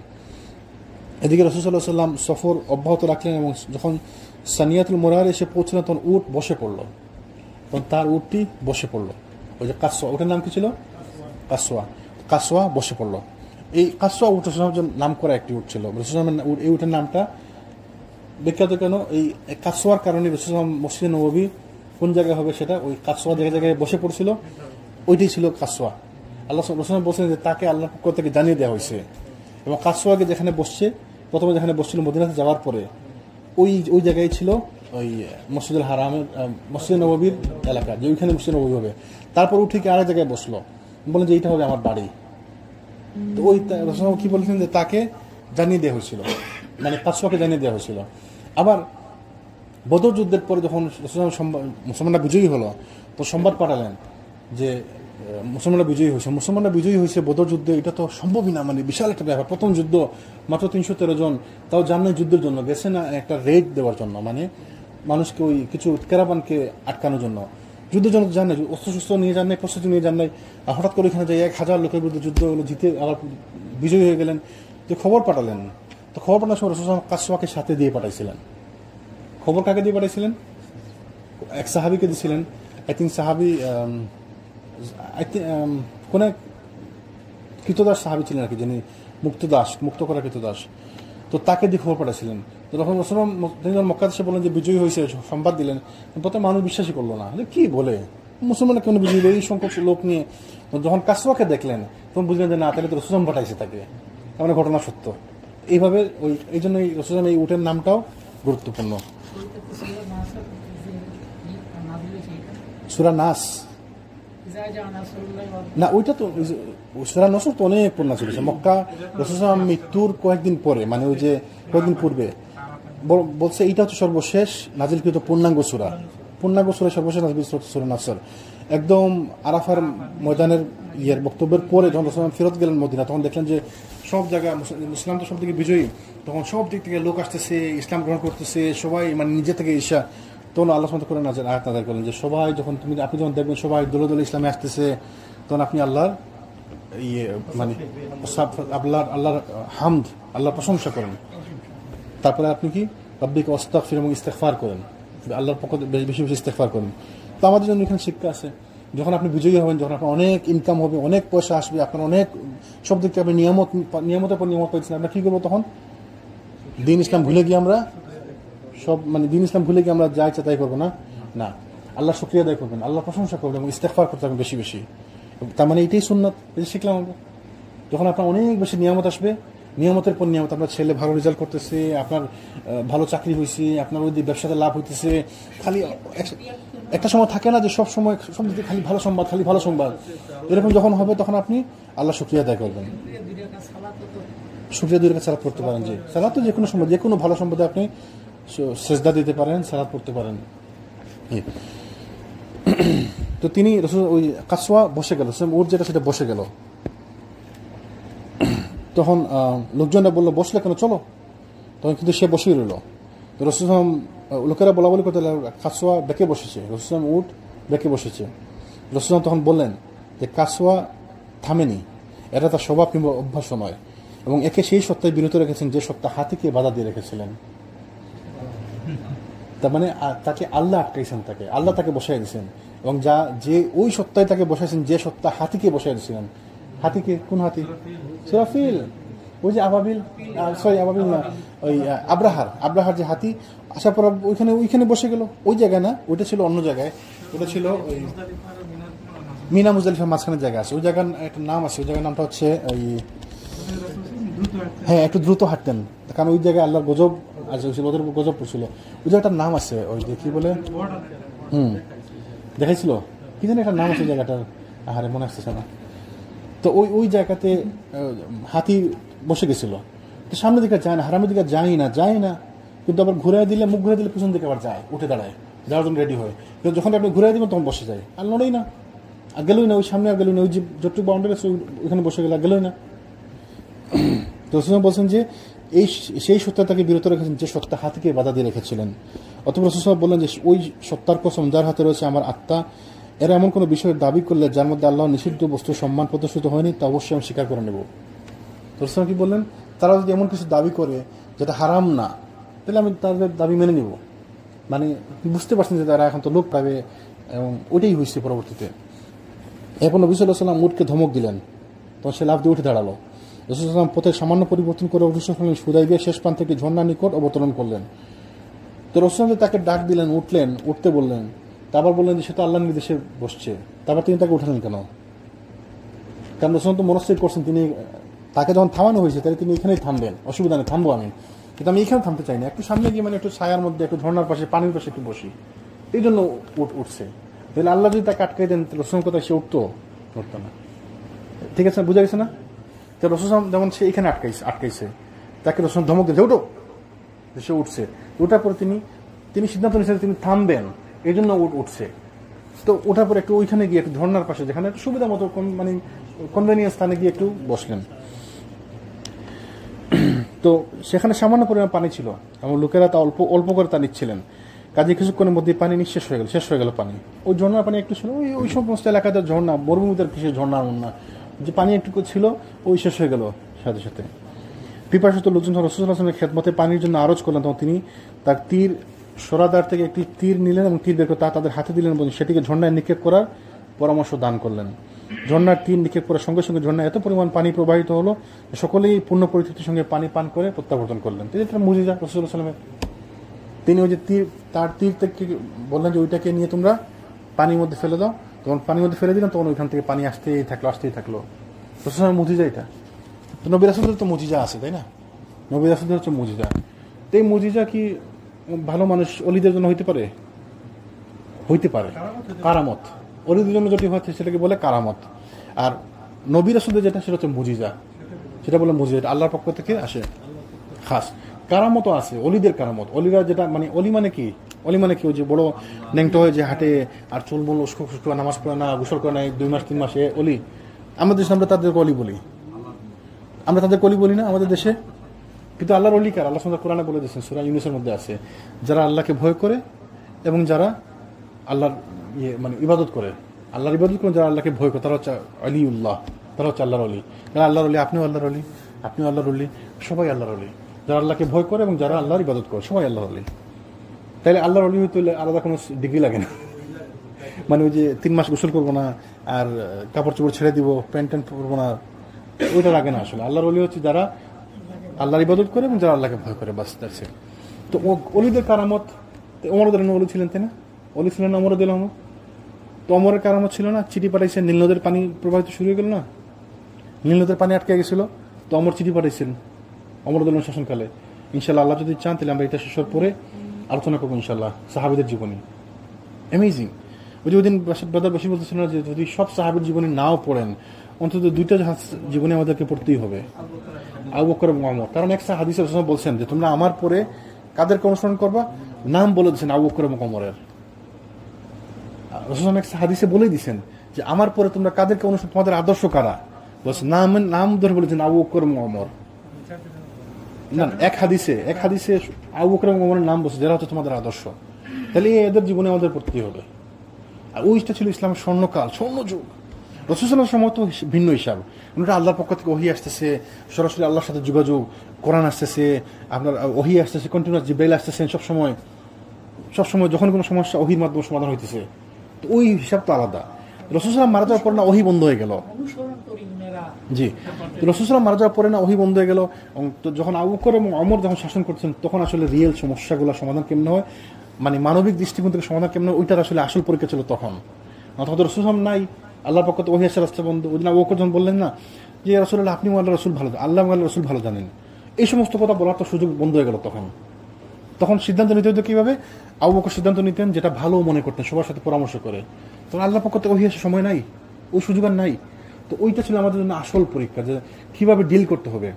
এদিকে রাসূল সাল্লাল্লাহু আলাইহি ওয়াসাল্লাম সফর অব্যাহত রাখলেন এবং যখন সানিয়াতুল মুরার এসে পৌঁছলেন তখন উট বসে পড়লো, তখন তার উটটি বসে পড়লো। ওই যে কাসওয়া, ওটার নাম কি ছিল? কাসওয়া বসে পড়লো। এই কাসওয়া উট রাসূলের নাম করা একটি উট ছিল। রাসূলের এই উটের নামটা বিখ্যাত কেন? এই কাসওয়ার কারণে রাসূল মসজিদে নববী কোন জায়গায় হবে সেটা, ওই কাসওয়া জায়গায় বসে পড়ছিল, ওইটাই ছিল কাসওয়া। আল্লাহ রাসূল বলছেন যে তাকে আল্লাহর পক্ষ থেকে জানিয়ে দেওয়া হয়েছে। এবং কাসওয়াকে যেখানে বসছে, প্রথমে যেখানে বসছিল মদিনাতে যাওয়ার পরে, ওই জায়গায় ছিল ওই মসজিদুল হারামের মসজিদ নববীর এলাকা, যে ওইখানে মসজিদ নববী হবে। তারপর উঠে আরেক জায়গায় বসলো, বলেন যে এইটা হবে আমার বাড়ি। তো ওই রাসূল কি বলেছেন যে তাকে জানিয়ে দেওয়া হয়েছিল, মানে কাসওয়াকে জানিয়ে দেওয়া হয়েছিল। আবার বদর যুদ্ধের পরে যখন মুসলমানরা বিজয়ী হলো, তো সংবাদ পাঠালেন যে মুসলমানরা বিজয়ী হয়েছে বদর যুদ্ধে। এটা তো সম্ভবই না, মানে বিশাল একটা ব্যাপার। প্রথম যুদ্ধ, মাত্র 313 জন, তাও যান না যুদ্ধের জন্য, গেছে না একটা রেড দেওয়ার জন্য, মানে মানুষকে ওই কিছু ক্যারাভানকে আটকানোর জন্য। যুদ্ধের জন্য যান নাই, অস্ত্রশস্ত্র নিয়ে যান নাই, প্রস্তুতি নিয়ে যান নাই। হঠাৎ করে এখানে যাই 1000 লোকের বিরুদ্ধে যুদ্ধ হলো, জিতে আবার বিজয়ী হয়ে গেলেন। তো খবর পাঠালেন, তো খবর পাঠানোর সময় রাসূল কাসওয়াকে সাথে দিয়ে পাঠাইছিলেন। খবর কাকে দিয়ে পাঠাইছিলেন? এক সাহাবিকে দিয়েছিলেন। আই থিঙ্ক সাহাবি কোন এক কৃতদাস সাহাবি ছিলেন আর কি, যিনি মুক্ত করা কৃতদাস। তো তাকে দিয়ে খবর পাঠাইছিলেন। তো তখন তিনি যখন মক্কা এসে বললেন যে বিজয়ী হয়েছে, সংবাদ দিলেন, প্রথমে মানুষ বিশ্বাসই করলো না, কি বলে মুসলমানরা কেন বিজয়ী হলো এই সংখ্যক লোক নিয়ে। যখন কাসওয়াকে দেখলেন তখন বুঝলেন যে না, তাহলে তো রাসূল পাঠাইছে তাকে, তার মানে ঘটনা সত্য। এইভাবে এই জন্য রাসূল এই উটের নামটাও গুরুত্বপূর্ণ। সূরা নাস না, ওইটা তো সূরা নসর তো অনেক পূর্ণ ছিল। মক্কা রাসূল মৃত্যুর কয়েকদিন পরে, মানে ওই যে কয়েকদিন পূর্বে বলছে এইটা হচ্ছে সর্বশেষ নাজিলকৃত পূর্ণাঙ্গ সূরা সর্বশেষ নাজিলকৃত সূরা নাসর। একদম আরাফার ময়দানের বক্তব্যের পরে যখন রাসূল ফেরত গেলেন মদিনা, তখন দেখলেন যে সব জায়গায় ইসলাম তো সব দিকে বিজয়ী, তখন সব দিক থেকে লোক আসতেছে, ইসলাম গ্রহণ করতেছে, সবাই মানে নিজে থেকে ঈর্ষা। তখন আল্লাহ সুবহানাহু ওয়া তাআলা আয়াত নাযিল করলেন যে সবাই যখন আপনি যখন দেখবেন সবাই দলে দলে ইসলামে আসতেছে, তখন আপনি আল্লাহর মানে আল্লাহর হামদ, আল্লাহর প্রশংসা করেন। তারপরে আপনি কি রাব্বিকা ওয়াস্তাগফির এবং ইস্তিগফার করেন, আল্লাহর পক্ষ থেকে বেশি বেশি ইস্তিগফার করেন। তো আমাদের জন্য এখানে শিক্ষা আছে, যখন আপনি বিজয়ী হবেন, যখন আপনার অনেক ইনকাম হবে, অনেক পয়সা আসবে, আপনার অনেক সব দিক থেকে আপনি নিয়ামতের পর নিয়ামত পাইছেন, আমরা কী করবো তখন? দিন ইসলাম ভুলে গিয়ে আমরা যা ইচ্ছা তাই করবো না, আল্লাহ শুকরিয়া আদায় করবেন, আল্লাহ প্রশংসা করবেন এবং ইস্তেগফার করতে হবে বেশি বেশি। তার মানে এটাই সুন্নাত, এই শিখলাম আমরা। যখন আপনার অনেক বেশি নিয়ামত আসবে, নিয়ামতের পর নিয়ামত, আপনার ছেলে ভালো রেজাল্ট করতেছে, আপনার ভালো চাকরি হয়েছে, আপনার ওই ব্যবসাতে লাভ হইতেছে, খালি একটা সময় থাকে না যে সব সময় সব দিকে খালি ভালো সংবাদ, এরকম যখন হবে তখন আপনি আল্লাহ শুকরিয়া আদায় করবেন। শুকরিয়া 2 রাকাত সালাত পড়তে পারেন। যে সালাত তো যে কোনো সময়, যে কোনো ভালো সম্পদে আপনি সেজদা দিতে পারেন, সালাত পড়তে পারেন। তো তিনি রাসূল ওই কাসওয়া বসে গেল, ওর যেটা সেটা বসে গেল। তখন লোকজনরা বললো বসলে কেন, চলো। তখন কিন্তু সে বসেই রইল। তো রাসূল লোকেরা বলা বলি করতে, কাসওয়া বেঁকে বসেছে, রাসূল উট বেঁকে বসেছে। রাসূল তখন বললেন যে কাসওয়া থামেনি, এটা তার স্বভাব কিংবা অভ্যাস নয়, এবং একে সেই সত্তায় বিরত রেখেছেন যে সত্তা হাতিকে বাধা দিয়ে রেখেছিলেন। তার মানে তাকে আল্লাহ আটকাইছেন, আল্লাহ তাকে বসাই দিয়েছেন, এবং যে ওই সত্তায় তাকে বসাইছেন যে সত্তা হাতিকে বসাই দিয়েছিলেন। হাতিকে, কোন হাতি? সুরাফিল, ওই যে আবাবিল না, ওই আব্রাহার যে হাতি আসার পর ওইখানে বসে গেল। ওই জায়গায় না, ওইটা ছিল অন্য জায়গায়, ওটা ছিল ওই মিনা মুজদালিফার মাঝখানের জায়গা আছে, ওই জায়গার একটা নাম আছে, ওই জায়গার নামটা হচ্ছে ওই, হ্যাঁ একটু দ্রুত হাঁটতেন, কারণ ওই জায়গায় আল্লাহর গজব ওদের গজব পড়ছিল। ওই জায়গাটার নাম আছে, ওই যে কি বলে, দেখাইছিল কি জানি একটা নাম আছে জায়গাটার, আহারে মনে আসতেছে না। তো ওই ওই জায়গাতে হাতি বসে গেছিল, তো সামনের দিকে যায় না, হারামের দিকে যায় না, কিন্তু আবার ঘুরে দিলে, মুখ ঘুরে দিলে পিছন দিকে আবার যায়, উঠে দাঁড়ায়, যাওয়ার জন্য রেডি হয়, কিন্তু যখন আপনি ঘুরে দিবেন তখন বসে যায়, আর লড়েই না, আর গেলই না, ওই সামনে আর গেলই না, ওই যে যতটুকু বাউন্ডারি আছে ওইখানে বসে গেল, আর গেলই না। তো রসুল বলছেন যে এই সেই সত্তা তাকে বিরত রেখেছেন যে সত্তা হাতিকে বাধা দিয়ে রেখেছিলেন। অথবা রসুল সাহেব বললেন যে ওই সত্তার কসম যার হাতে রয়েছে আমার আত্মা, এরা এমন কোনো বিষয়ের দাবি করলে যার মধ্যে আল্লাহ নিষিদ্ধ বস্তু সম্মান প্রদর্শিত হয়নি তা অবশ্যই আমি স্বীকার করে নেব। তো রসুল কি বললেন, তারা যদি এমন কিছু দাবি করে যেটা হারাম না, তাহলে আমি তাদের দাবি মেনে নিব। মানে বুঝতে পারছেন যে তারা এখন তো লোক পাবে, এবং ওইটাই হয়েছে পরবর্তীতে। এরপর নবী সাল্লাল্লাহু আলাইহি ওয়াসাল্লাম উটকে ধমক দিলেন, তখন সে লাফ দিয়ে উঠে দাঁড়ালো। রাসূল সাল্লাল্লাহু আলাইহি ওয়াসাল্লাম পথে সামান্য পরিবর্তন করে অগ্রসর হলেন, হুদায়বিয়ার শেষ প্রান্ত থেকে ঝর্ণার নিকট অবতরণ করলেন। তো রাসূল তাকে ডাক দিলেন, উঠতে বললেন, তারপর বললেন যে সে তো আল্লাহর নির্দেশে বসছে, তারপর তিনি তাকে উঠালেন কেন? কারণ রাসূল তো মনস্থির করছেন তিনি, তাকে যখন থামানো হয়েছে তাহলে তিনি এখানেই থামবেন, অসুবিধা নেই, থামবো আমি, কিন্তু আমি এখানে থামতে চাই না, একটু সামনে গিয়ে মানে একটু ছায়ার মধ্যে, একটু ঝর্ণার পাশে, পানির পাশে একটু বসি, এই জন্য উঠছে। তাহলে আল্লাহ যদি তাকে আটকাই দেন, রাসূল কথা সে উঠতো না। ঠিক আছে, বুঝা গেছে না? তো রাসূল যেমন সে এখানে আটকাইছে, তাকে রাসূল ধমক দিয়েছে, উঠো, সে উঠছে। ওঠার পরে তিনি সিদ্ধান্ত নিয়েছেন তিনি থামবেন, এই জন্য উঠছে। তো ওঠার পরে একটু ওইখানে গিয়ে একটু ঝর্ণার পাশে, যেখানে একটু সুবিধা মতো মানে কনভেনিয়েন্স স্থানে গিয়ে একটু বসলেন। তো সেখানে সামান্য পরিমাণ পানি ছিল এবং লোকেরা তা অল্প করে তা নিচ্ছিলেন। কাজে কিছুক্ষণের মধ্যে পানি শেষ হয়ে গেল পানি। ওই ঝর্ণার পানি একটু ছিল, ওই সমস্ত এলাকাতে ঝর্ণা, মরুভূমিতে কিসের ঝর্ণা না, যে পানি একটু ছিল ওই শেষ হয়ে গেল সাথে সাথে। পিপাসিত লোকজন রাসূলুল্লাহ সাল্লাল্লাহু আলাইহি ওয়াসাল্লামের খেদমতে পানির জন্য আরজ করলেন, তখন তিনি তার তীর সরাদার থেকে একটি তীর নিলেন এবং তীর বের করে তা তাদের হাতে দিলেন এবং সেটিকে ঝর্ণায় নিক্ষেপ করার পরামর্শ দান করলেন। ঝর্ণার তীর নিক্ষেপ করার সঙ্গে সঙ্গে ঝর্ণায় এত পরিমাণ পানি প্রবাহিত হলো, সকলেই পূর্ণ পরিস্থিতির সঙ্গে পানি পান করে প্রত্যাবর্তন করলেন। এটা মুজিজা রাসূলুল্লাহ সাল্লাল্লাহু আলাইহি ওয়াসাল্লামের। তিনি ওই যে তার তীর থেকে বললেন যে ওইটাকে নিয়ে তোমরা পানির মধ্যে ফেলে দাও, তখন পানির মধ্যে ফেলে দিলাম, তখন ওইখান থেকে পানি আসতেই থাকলো। রাসূলুল্লাহ মুজিজা এটা। তো নবী রাসূলদের তো মুজিজা আছে, তাই না? নবী রাসূলদের হচ্ছে মুজিজা। তো এই মুজিজা কি ভালো মানুষ অলিদের জন্য হইতে পারে? কারামত অলিদের জন্য যেটি হচ্ছে সেটাকে বলে কারামত। আর নবী রাসূলদের যেটা সেটা হচ্ছে মুজিজা, সেটা বলে মুজিজা, আল্লাহর পক্ষ থেকে আসে খাস। কারামতও আছে, অলিদের কারামত। অলিরা যেটা মানে অলি মানে কি ওই যে বড় ন্যাংটো হয়ে যে হাঁটে আর চুল বলল নামাজ পড়ে না, গোসল করে না 2 মাস 3 মাসে, অলি। আমাদের দেশে আমরা তাদেরকে অলি বলি, না আমাদের দেশে। কিন্তু আল্লাহর অলি কার? আল্লাহ সুবহানাহু কোরআনে বলে দিয়েছেন, সূরা ইউনূসের মধ্যে আছে, যারা আল্লাহকে ভয় করে এবং যারা আল্লাহর মানে ইবাদত করে, যারা আল্লাহকে ভয় করে, তারা হচ্ছে আলিউল্লাহ, তারা হচ্ছে আল্লাহর অলি। যারা আল্লাহর অলি, আপনিও আল্লাহর অলি, সবাই আল্লাহর অলি। যারা আল্লাহকে ভয় করে এবং যারা আল্লাহর ইবাদত করে, সবাই আল্লাহর অলি। তাইলে আল্লাহর অলি হইতে হলে আলাদা কোনো ডিগ্রি লাগে না। মানে ওই যে 3 মাস গোসল করবো না আর কাপড় চোপড় ছেড়ে দিব, প্যান্ট পরবো না, ওইটা লাগে না। আসলে আল্লাহর অলি হচ্ছে যারা আল্লাহর ইবাদত করে এবং যারা আল্লাহকে ভয় করে, বাস দ্যাটস ইট। তো অলিদের কারামত, ওমর রাদিয়াল্লাহু আনহু অলি ছিলেন, তাই না? অলি ছিলেন না ওমর রাদিয়াল্লাহু আনহু? তো ওমরের কারামত ছিল না, চিঠি পাঠাইছে, নীল নদের পানি প্রবাহিত শুরু হয়ে গেল না, নীল নদের পানি আটকে গেছিল, তো ওমর চিঠি পাঠাইছেন ওমর রাদিয়াল্লাহু আনহু শাসনকালে। ইনশাআল্লাহ আল্লাহ যদি চান তাহলে আমরা এটা শেষ পরে আলোচনা করবো ইনশাআল্লাহ সাহাবীদের জীবনী। অ্যামেজিং। ওই দিন ব্রাদার বেশি বলতেছিল না যে যদি সব সাহাবীর জীবনী নাও পড়েন, অন্তত 2টা জীবনে আমাদেরকে পড়তেই হবে, আবু বকর এবং ওমর। কারণ একটা হাদিসে রাসূল বলছেন যে তোমরা আমার পরে কাদেরকে অনুসরণ করবা, নাম বলে দিয়েছেন আবু বকর এবং ওমরের। রাসূল একটা হাদিসে বলেই দিয়েছেন যে আমার পরে তোমরা কাদেরকে অনুসরণ, তোমাদের আদর্শ কারা, বলছেন নাম ধরে বলেছেন আবু বকর এবং ওমর। না, এক হাদিসে আবু বকর এবং ওমরের নাম বলছে যারা হচ্ছে তোমাদের আদর্শ। তাহলে এদের জীবনে আমাদের পড়তেই হবে। আর ওইটা ছিল ইসলামের স্বর্ণকাল, স্বর্ণযুগ। রাসূল সাল্লাল্লাহু আলাইহি ওয়াসাল্লাম তো ভিন্ন হিসাব। আমরা আল্লাহর পক্ষ থেকে ওহী আসতেছে, সরাসরি আল্লাহর সাথে যোগাযোগ, কোরআন আসতেছে, আপনার ওহী আসতেছে, কন্টিনিউয়াস জিবরাইল আসতেছেন সবসময় যখন কোনো সমস্যা ওহীর মাধ্যমে সমাধান হইতেছে। তো ওই হিসাব তো আলাদা। রাসূল সাল্লাল্লাহু মারা যাওয়ার পর না ওহী বন্ধ হয়ে গেল। জি, রাসূল সাল্লাল্লাহু মারা যাওয়ার পরে না ওহী বন্ধ হয়ে গেল। তো যখন আবু বকর এবং ওমর যখন শাসন করছেন, তখন আসলে রিয়েল সমস্যাগুলো সমাধান কেমনে হয়, মানে মানবিক দৃষ্টিকোণ থেকে সমাধান কেমন, ওইটার আসলে আসল পরীক্ষা ছিল তখন। তখন তো রাসূল নাই, আল্লাহর পক্ষ থেকে ওহী আসা রাস্তা বন্ধ। ওই দিন আবু বকর যখন বললেন না যে রাসূলুল্লাহ আপনি আল্লাহ রাসূল ভালো, আল্লাহ আল্লাহ রাসূল ভালো জানেন, এই সমস্ত কথা বলার তো সুযোগ বন্ধ হয়ে গেল তখন। তখন সিদ্ধান্ত নিতে হতো কিভাবে? আবু বকর সিদ্ধান্ত নিতেন যেটা ভালো মনে করতেন, সবার সাথে পরামর্শ করে। তখন আল্লাহ পক্ষ থেকে ওই সময় নাই, ওই সুযোগ আর নাই। তো ওইটা ছিল আমাদের জন্য আসল পরীক্ষা, যে কিভাবে ডিল করতে হবে,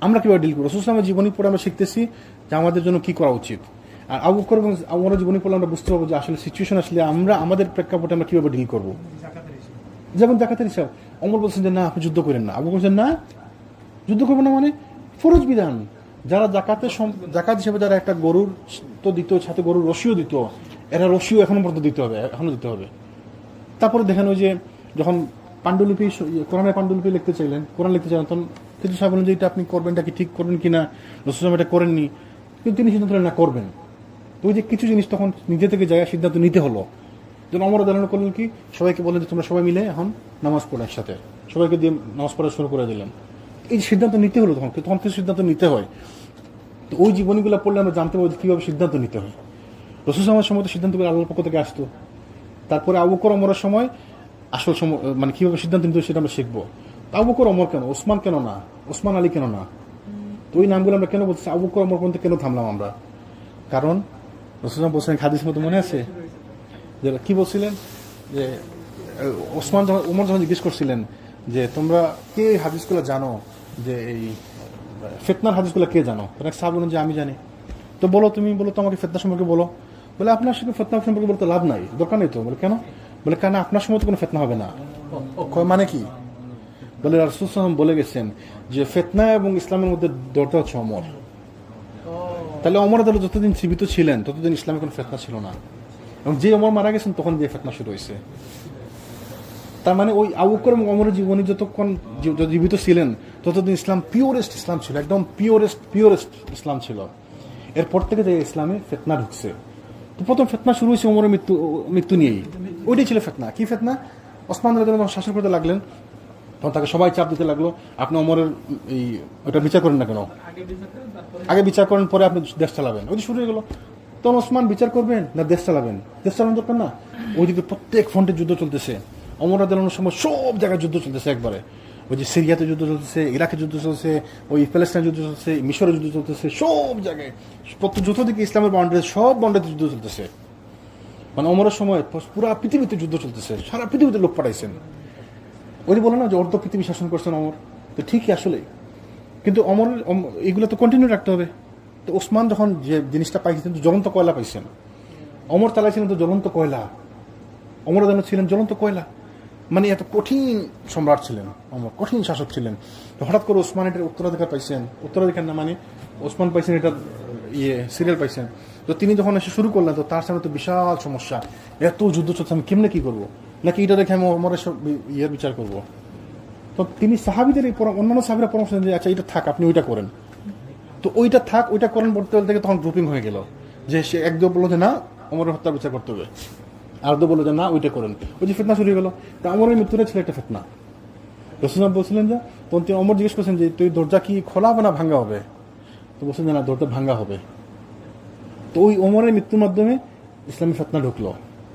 আমরা কিভাবে ডিল করবো। রাসূল সাল্লাল্লাহু আলাইহি ওয়াসাল্লামের জীবনী পড়ে আমরা শিখতেছি যে আমাদের জন্য কি করা উচিত। আর আবু বকর এবং ওমরের জীবনী পড়লে আমরা বুঝতে পারবো যে আসলে সিচুয়েশন আসলে আমরা আমাদের প্রেক্ষাপটে আমরা কিভাবে ডিল করবো। যেমন জাকাতের হিসাব, ওমর বলছেন যে না আপনি যুদ্ধ করেন না, আবু বলছেন না যুদ্ধ করবো না, মানে ফরজ বিধান। যারা জাকাত হিসেবে যারা একটা গরুর তো দিত, সাথে গরুর রশিও দিত, এরা রশিও এখনো পর্যন্ত দিতে হবে, এখনো দিতে হবে। তারপরে দেখেন ওই যে যখন পাণ্ডুলিপি, কোরআনের পাণ্ডুলিপি লিখতে চাইলেন, কোরআন লিখতে চাইলেন, তখন কিন্তু সাহেব বলেন যে এটা আপনি করবেন, এটা কি ঠিক করবেন কিনা, রাসূল সাল্লাল্লাহু আলাইহি ওয়াসাল্লাম এটা করেননি, কিন্তু তিনি সিদ্ধান্ত না করবেন। তো ওই যে কিছু জিনিস তখন নিজে থেকে যায় সিদ্ধান্ত নিতে হলো। যেন ওমর রাদিয়াল্লাহু আনহু করলেন কি, সবাইকে বলেন যে তোমরা সবাই মিলে এখন নামাজ পড়ো একসাথে, সবাইকে দিয়ে নামাজ পড়া শুরু করে দিলেন। এই সিদ্ধান্ত নিতে হলো, তখন কিছু সিদ্ধান্ত নিতে হয়। তো ওই জীবনীগুলো পড়লে আমরা জানতে পারবো কিভাবে সিদ্ধান্ত নিতে হয়। রাসূল সাল্লাল্লাহু আলাইহি ওয়াসাল্লামের সময় তো সিদ্ধান্তগুলো আল্লাহর পক্ষ থেকে আসতো। তারপরে আবু বকর ওমরের সময় আসল সময় মানে কিভাবে সিদ্ধান্ত নিতে হয় সেটা আমরা শিখবো। আবু বকর ওমর কেন, ওসমান কেন না, ওসমান আলী কেন না, তো ওই নামগুলো আমরা কেন বলছি, আবু বকর ওমর পর্যন্ত কেন থামলাম আমরা? কারণ রাসূল সাল্লাল্লাহু আলাইহি ওয়াসাল্লাম বলছেন, হাদিস মতো মনে আছে যে কি বলছিলেন, যে ওসমান যখন ওমর যখন জিজ্ঞেস করছিলেন যে তোমরা কে হাদিসগুলো জানো, যে এই ফিতনার হাদিসগুলো কে জানো, সাহাবা বলেন যে আমি জানি। তো বলো, তুমি বলো তো আমাকে ফিতনা সম্পর্কে বলো। বলে আপনার সাথে ফিতনা সম্পর্কে বলতে লাভ নাই, দরকার নেই তো। বলে কেন? বলে কেন আপনার সময় তো কোনো ফিতনা হবে না। মানে কি? বলে রাসূল সাল্লাল্লাহু আলাইহি ওয়াসাল্লাম বলে গেছেন যে ফিতনা এবং ইসলামের মধ্যে দরজা হচ্ছে ওমর। তাহলে ওমর রাদিয়াল্লাহু আনহু যতদিন জীবিত ছিলেন ততদিন ইসলামে কোনো ফিতনা ছিল না, এবং যে ওমর মারা গেছেন তখন যে ফিতনা শুরু হয়েছে। তার মানে ওই আবু বকর এবং ওমরের জীবনী যতক্ষণ জীবিত ছিলেন ততদিন ইসলাম পিওরেস্ট ইসলাম ছিল, একদম পিওরেস্ট ইসলাম ছিল। এরপর থেকে যে ইসলামে ফিতনা ঢুকছে। তো প্রথম ফিতনা শুরু হয়েছে ওমরের মৃত্যু নিয়েই। ওইটাই ছিল ফিতনা। কি ফিতনা? ওসমান রাদিয়াল্লাহু আনহু শাসন করতে লাগলেন, তখন তাকে সবাই চাপ দিতে লাগলো, আপনি ওমরের এই ওটা বিচার করেন না কেন, আগে বিচার করেন পরে আপনি দেশ চালাবেন। ওই যে শুরু হয়ে গেল। তখন ওসমান বিচার করবেন না দেশ চালাবেন? দেশ চালানো দরকার না। ওইদিকে প্রত্যেক ফ্রন্টে যুদ্ধ চলতেছে, ওমর রাদিয়াল্লাহু আনহুর সময় সব জায়গায় যুদ্ধ চলতেছে একবারে। ওই যে সিরিয়াতে যুদ্ধ চলতেছে, ইরাকে যুদ্ধ চলছে, ওই প্যালেস্টাইন যুদ্ধ চলছে, মিশরে যুদ্ধ চলতেছে, সব জায়গায় যত দিকে ইসলামের বাউন্ডারি, সব বাউন্ডারিতে যুদ্ধ চলতেছে। মানে ওমরের সময় পুরো পৃথিবীতে যুদ্ধ চলতেছে, সারা পৃথিবীতে লোক পাঠাইছেন। ওই যে বলে না যে অর্ধ পৃথিবী শাসন করছেন অমর, তো ঠিকই আসলে। কিন্তু অমর এগুলো তো কন্টিনিউ রাখতে হবে। তো ওসমান যখন যে জিনিসটা পাইছেন, তো জ্বলন্ত কয়লা পাইছেন, অমর চালাইছিলেন তো জ্বলন্ত কয়লা, অমর ছিলেন জ্বলন্ত কয়লা। মানে এত কঠিন সম্রাট ছিলেন অমর, কঠিন শাসক ছিলেন। তো হঠাৎ করে ওসমান এটার উত্তরাধিকার পাইছেন, উত্তরাধিকার না মানে ওসমান পাইছেন এটা সিরিয়াল পাইছেন। তো তিনি যখন এসে শুরু করলেন, তো তার সামনে তো বিশাল সমস্যা, এত যুদ্ধ চলছে, আমি কেমনে কি করবো, নাকি এটা দেখে আমি অমরের সব বিচার করবো। তো তিনি সাহাবিদের অন্যান্য সাহাবিরা পরামর্শ দেন যে আচ্ছা এটা থাক, আপনি ওইটা করেন। তো ওইটা থাক, ওইটা করেন বলতে বলতে তখন গ্রুপিং হয়ে গেল, যে সে একদম বললো যে না অমরের হত্যা বিচার করতে হবে, আর দো বললো যে না ওইটা করেন। ওই যে ফিতনা শুরু হয়ে গেল। তা অমরের মৃত্যুটা ছিল একটা ফিতনা। রাসূল বলছিলেন যে, তখন তিনি অমর জিজ্ঞেস করছেন যে তুই দরজা কি খোলা হবে না ভাঙ্গা হবে? তো বলছেন যে না, দরজা ভাঙ্গা হবে। তো ওই ওমরের মৃত্যুর মাধ্যমে ইসলামী ফিতনা ঢুকলো।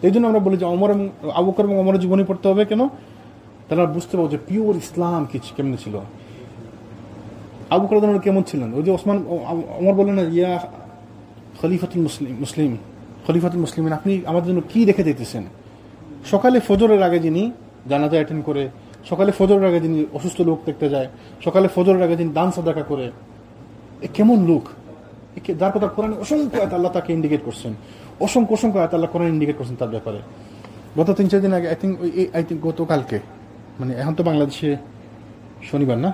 এই জন্য আমরা বলি যে অমর এবং আবু বকর এবং ওমরের জীবনী পড়তে হবে। কেন? তারা বুঝতে পারবো যে পিওর ইসলাম কেমন ছিল, আবু বকর রাদিয়াল্লাহু আনহু কেমন ছিলেন। ওই যে ওমর বললেন না, ইয়া খলিফাতুল মুসলিমিন, আপনি আমাদের জন্য কি রেখে দিতেছেন? সকালে ফজরের আগে যিনি জানাজা অ্যাটেন্ড করে, সকালে ফজরের আগে যিনি অসুস্থ লোক দেখতে যায়, সকালে ফজরের আগে যিনি দান সাদাকা করে, এ কেমন লোক, যার কথা কোরআনে অসংখ্য আয়াত আল্লাহ তাকে ইন্ডিকেট করছেন, অসংখ্য আয়াত আল্লাহ কোরআনে ইন্ডিকেট করছেন তার ব্যাপারে। গত 3-4 দিন আগে আই থিঙ্ক গতকালকে, মানে এখন তো বাংলাদেশে শনিবার না,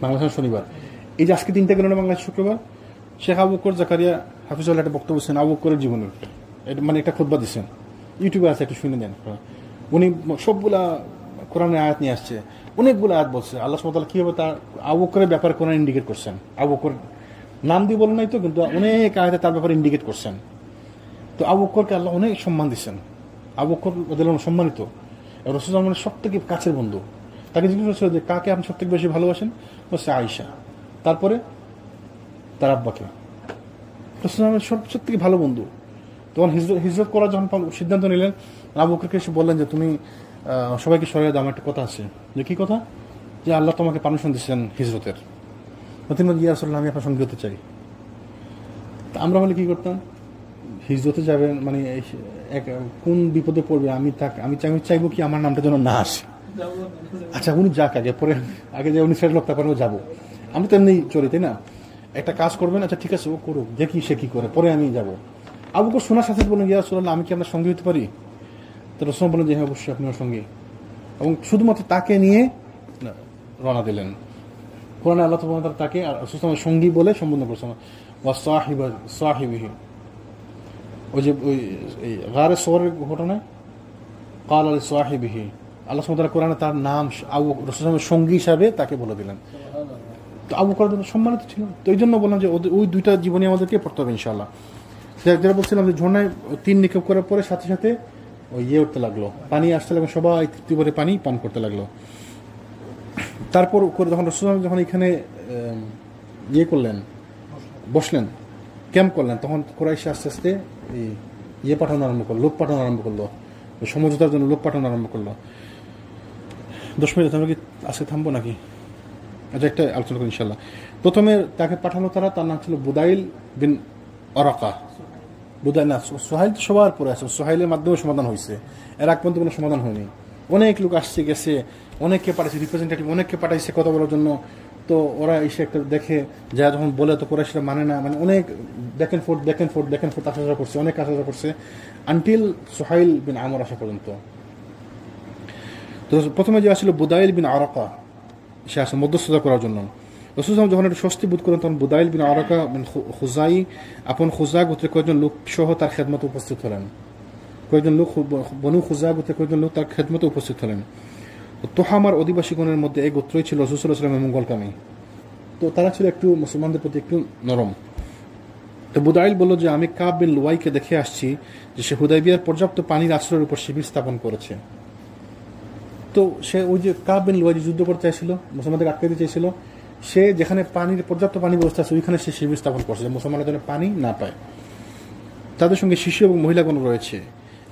বাংলাদেশের শনিবার, এই যে আজকে 3টা গেল না বাংলাদেশ শুক্রবার, শেখ আবু বকর জাকারিয়া হাফিজুল্লাহ একটা বক্তব্য দিচ্ছেন আবু বকরের জীবনের, মানে একটা খুতবা দিচ্ছেন, ইউটিউবে আছে, একটু শুনে দেন। উনি সবগুলা কোরআনের আয়াত নিয়ে আসছে, অনেকগুলো আয়াত বলছে আল্লাহ সুবহানাহু ওয়া তাআলা কিভাবে তার আবু বকরের ব্যাপারে কোরআন ইন্ডিকেট করছেন। আবু বকর নাম দিয়ে বলেন নাই তো, কিন্তু অনেক আয়াতে তার ব্যাপারে ইন্ডিকেট করছেন। তো আবু বকরকে আল্লাহ অনেক সম্মান দিচ্ছেন। আবু বকর রাদিয়াল্লাহু আনহু সম্মানিত, রাসূলুল্লাহ মানে সব থেকে কাছের বন্ধু। তাকে জিজ্ঞেস করছিল যে কাকে আপনি সব থেকে বেশি ভালোবাসেন? বলছে আয়েশা। তারপরে তার আব্বাকে। রাসূলুল্লাহ সব থেকে ভালো বন্ধু। তখন হিজরত করার যখন সিদ্ধান্ত নিলেন, আবু বকরকে এসে বললেন যে তুমি সবাইকে সরিয়ে দাও, আমার একটা কথা আছে। যে কি কথা? যে আল্লাহ তোমাকে পারমিশন দিচ্ছেন হিজরতের। তিনি ইয়া রাসূলুল্লাহ, আমি আপনার সঙ্গে হতে চাই। তা আমরা হলে কি করতাম, হিজরতে যাবেন মানে কোন বিপদে পড়বে, আমি চাইবো কি আমার নামটা যেন না আসে, আচ্ছা উনি যাক আগে, পরে আগে যে উনি সেট লোক তারপরে যাবো, আমি তো এমনি চলি তাই না, একটা কাজ করবেন, আচ্ছা ঠিক আছে ও করুক, দেখি সে কি করে, পরে আমি যাবো। আবু বকর শোনার সাথে বলেন, ইয়া রাসূলুল্লাহ আমি কি আপনার সঙ্গে হতে পারি? তো রাসূল বলেন যে হ্যাঁ অবশ্যই আপনি আমার সঙ্গে, এবং শুধুমাত্র তাকে নিয়ে রওনা দিলেন। কোরআনে আল্লাহ তাআলা তাকে সঙ্গী বলে সম্বোধন করছেন, ওয়া সাহিবিহি, ওই যে ওই গারে সওয়ারের ঘটনায় ক্বাল আলি সাহিবিহি, আল্লাহ সুবহানাহু ওয়া তাআলা কোরআনে তার নাম আবু রাসূলের সঙ্গী হিসাবে তাকে বলে দিলেন। তো আবু বকর সম্মানিত ছিল, তো এই জন্য বললাম যে ওই দুইটা জীবনী আমাদেরকে পড়তে হবে ইনশাআল্লাহ। যারা বলছিলাম যে ঝর্ণায় 3 নিক্ষেপ করার পরে সাথে সাথে ওই উঠতে লাগলো, পানি আসতে লাগলো, সবাই তৃপ্তি করে পানি পান করতে লাগলো। তারপর যখন রাসূলুল্লাহ যখন এখানে করলেন, বসলেন, ক্যাম্প করলেন, তখন কুরাইশ আস্তে আস্তে পাঠানো আরম্ভ করলো, লোক পাঠানো আরম্ভ করলো, সমঝোতার জন্য লোক পাঠানো আরম্ভ করলো। 10 মিনিট আমরা কি আজকে থামবো নাকি? আচ্ছা একটা আলোচনা করি ইনশাল্লাহ। প্রথমে তাকে পাঠালো তার নাম ছিল বুদাইল বিন ওরাকা। বুদাইল না, সোহাইল তো সবার পরে আছে, সোহাইলের মাধ্যমে সমাধান হয়েছে, এর আগ পর্যন্ত কোনো সমাধান হয়নি। অনেক লোক আসছে গেছে, অনেককে পাঠাইছে, রিপ্রেজেন্টেটিভ অনেককে পাঠাইছে কথা বলার জন্য। তো ওরা এসে একটা দেখে যা যখন বলে তো কুরাইশরা মানে না, মানে অনেক ব্যাক এন্ড ফোর্থ আসা করছে, অনেক আসা করছে, আনটিল সোহাইল বিন আমর আসা পর্যন্ত। তো প্রথমে যে আসছিল বুদাইল বিন আরাকা, সে আসে মধ্যস্থতা করার জন্য। রাসূল যখন একটু স্বস্তি বোধ করেন তখন বুদাইল বিন আরাকা বিন খুজাই আপন খুজা গোত্রের কয়েকজন লোক সহ তার খেদমতে উপস্থিত হলেন। কয়েকজন লোক বনু খুজা গোত্রের কয়েকজন লোক তার খেদমতে উপস্থিত হলেন। তোহামার অধিবাসীগণের মধ্যে এই গোত্রই ছিল রাসূল সাল্লাল্লাহু আলাইহি ওয়াসাল্লামের মঙ্গলকামী। তো তারা ছিল একটু মুসলমানদের প্রতি একটু নরম। তো বুদাইল বলল যে আমি কাব বিন লুয়াইকে দেখে আসছি যে সে হুদাইবিয়ার পর্যাপ্ত পানির আশ্রয়ের উপর শিবির স্থাপন করেছে। তো সে ওই যে কাব বিন লুয়াই যুদ্ধ করতে চাইছিল, মুসলমানদের আটকে দিতে চাইছিল, সে যেখানে পর্যাপ্ত পানি ব্যবস্থা আছে ওইখানে সে শিবির স্থাপন করছে, মুসলমানরা যেন পানি না পায়। তাদের সঙ্গে শিশু এবং মহিলাগণ রয়েছে,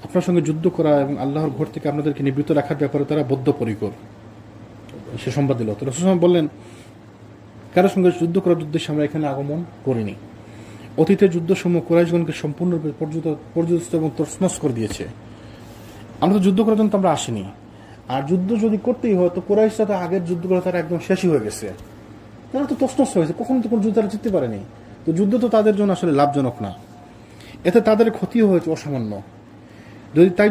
আপনার সঙ্গে যুদ্ধ করা এবং আল্লাহর ঘর থেকে আপনাদেরকে নিবৃত্ত রাখার ব্যাপারে তারা বদ্ধপরিকর, সে সংবাদ দিল। তো রাসূল বললেন, কারোর সঙ্গে যুদ্ধ করার উদ্দেশ্যে আমরা এখানে আগমন করিনি। অতীতের যুদ্ধসমূহ কুরাইশগণকে সম্পূর্ণরূপে পর্যদস্ত এবং তছনছ করে দিয়েছে। আমরা তো যুদ্ধ করার জন্য তো আমরা আসিনি, আর যুদ্ধ যদি করতেই হয় তো কুরাইশরা তো আগের যুদ্ধ করে তারা একদম শেষই হয়ে গেছে, তারা তো তছনছ হয়েছে, কখনো তো কোনো যুদ্ধ তারা জিততে পারেনি। তো যুদ্ধ তো তাদের জন্য আসলে লাভজনক না, এতে তাদের ক্ষতিও হয়েছে অসামান্য।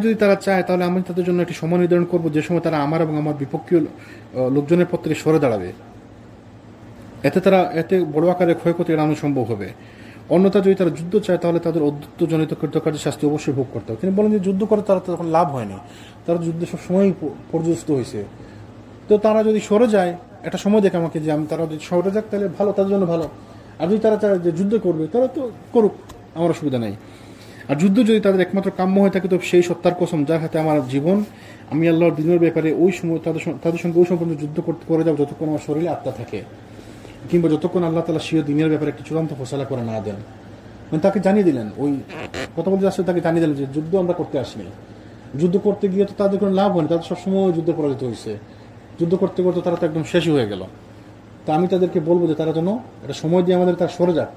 যদি তারা চায় তাহলে আমি তাদের জন্য একটি সময় নির্ধারণ করবো যে সময় তারা আমার এবং আমার বিপক্ষীয় লোকজনের পর থেকে সরে দাঁড়াবে, এতে বড় আকারে ক্ষয়ক্ষতি এড়ানো সম্ভব হবে। অন্যথা যদি তারা যুদ্ধ চায় তাহলে তাদের অদ্যুত্বজনিত কৃতকার্যের শাস্তি অবশ্যই ভোগ করতে হবে। তিনি বলেন যে যুদ্ধ করে তারা তখন লাভ হয়নি, তারা যুদ্ধে সবসময় পর্যস্ত হয়েছে। তো তারা যদি সরে যায়, একটা সময় দেখে আমাকে যে তারা যদি সরে যাক তাহলে ভালো, তাদের জন্য ভালো। আর যদি তারা চায় যে যুদ্ধ করবে তারা তো করুক, আমার অসুবিধা নেই। আর যুদ্ধ যদি তাদের একমাত্র কাম্য হয়ে থাকে তো সেই সত্তার কসম যার হাতে আমার জীবন, আমি আল্লাহর দিনের ব্যাপারে ওই সময় তাদের সঙ্গে ওই সম্পর্কে যুদ্ধ করে যাবো যতক্ষণ আমার শরীরে আত্মা থাকে, কিংবা যতক্ষণ আল্লাহ তাআলা স্বীয় দিনের ব্যাপারে একটি চূড়ান্ত ফয়সালা করে না দেন। মানে তাকে জানিয়ে দিলেন, ওই কথা বলতে আসলে তাকে জানিয়ে দিলেন যে যুদ্ধ আমরা করতে আসিনি। যুদ্ধ করতে গিয়ে তো তাদের কোনো লাভ হয়নি, তাদের সবসময় যুদ্ধে পরাজিত হয়েছে, যুদ্ধ করতে করতে তারা তো একদম শেষই হয়ে গেল। তা আমি তাদেরকে বলবো যে তারা যেন একটা সময় দিয়ে আমাদের তার সরে যাক,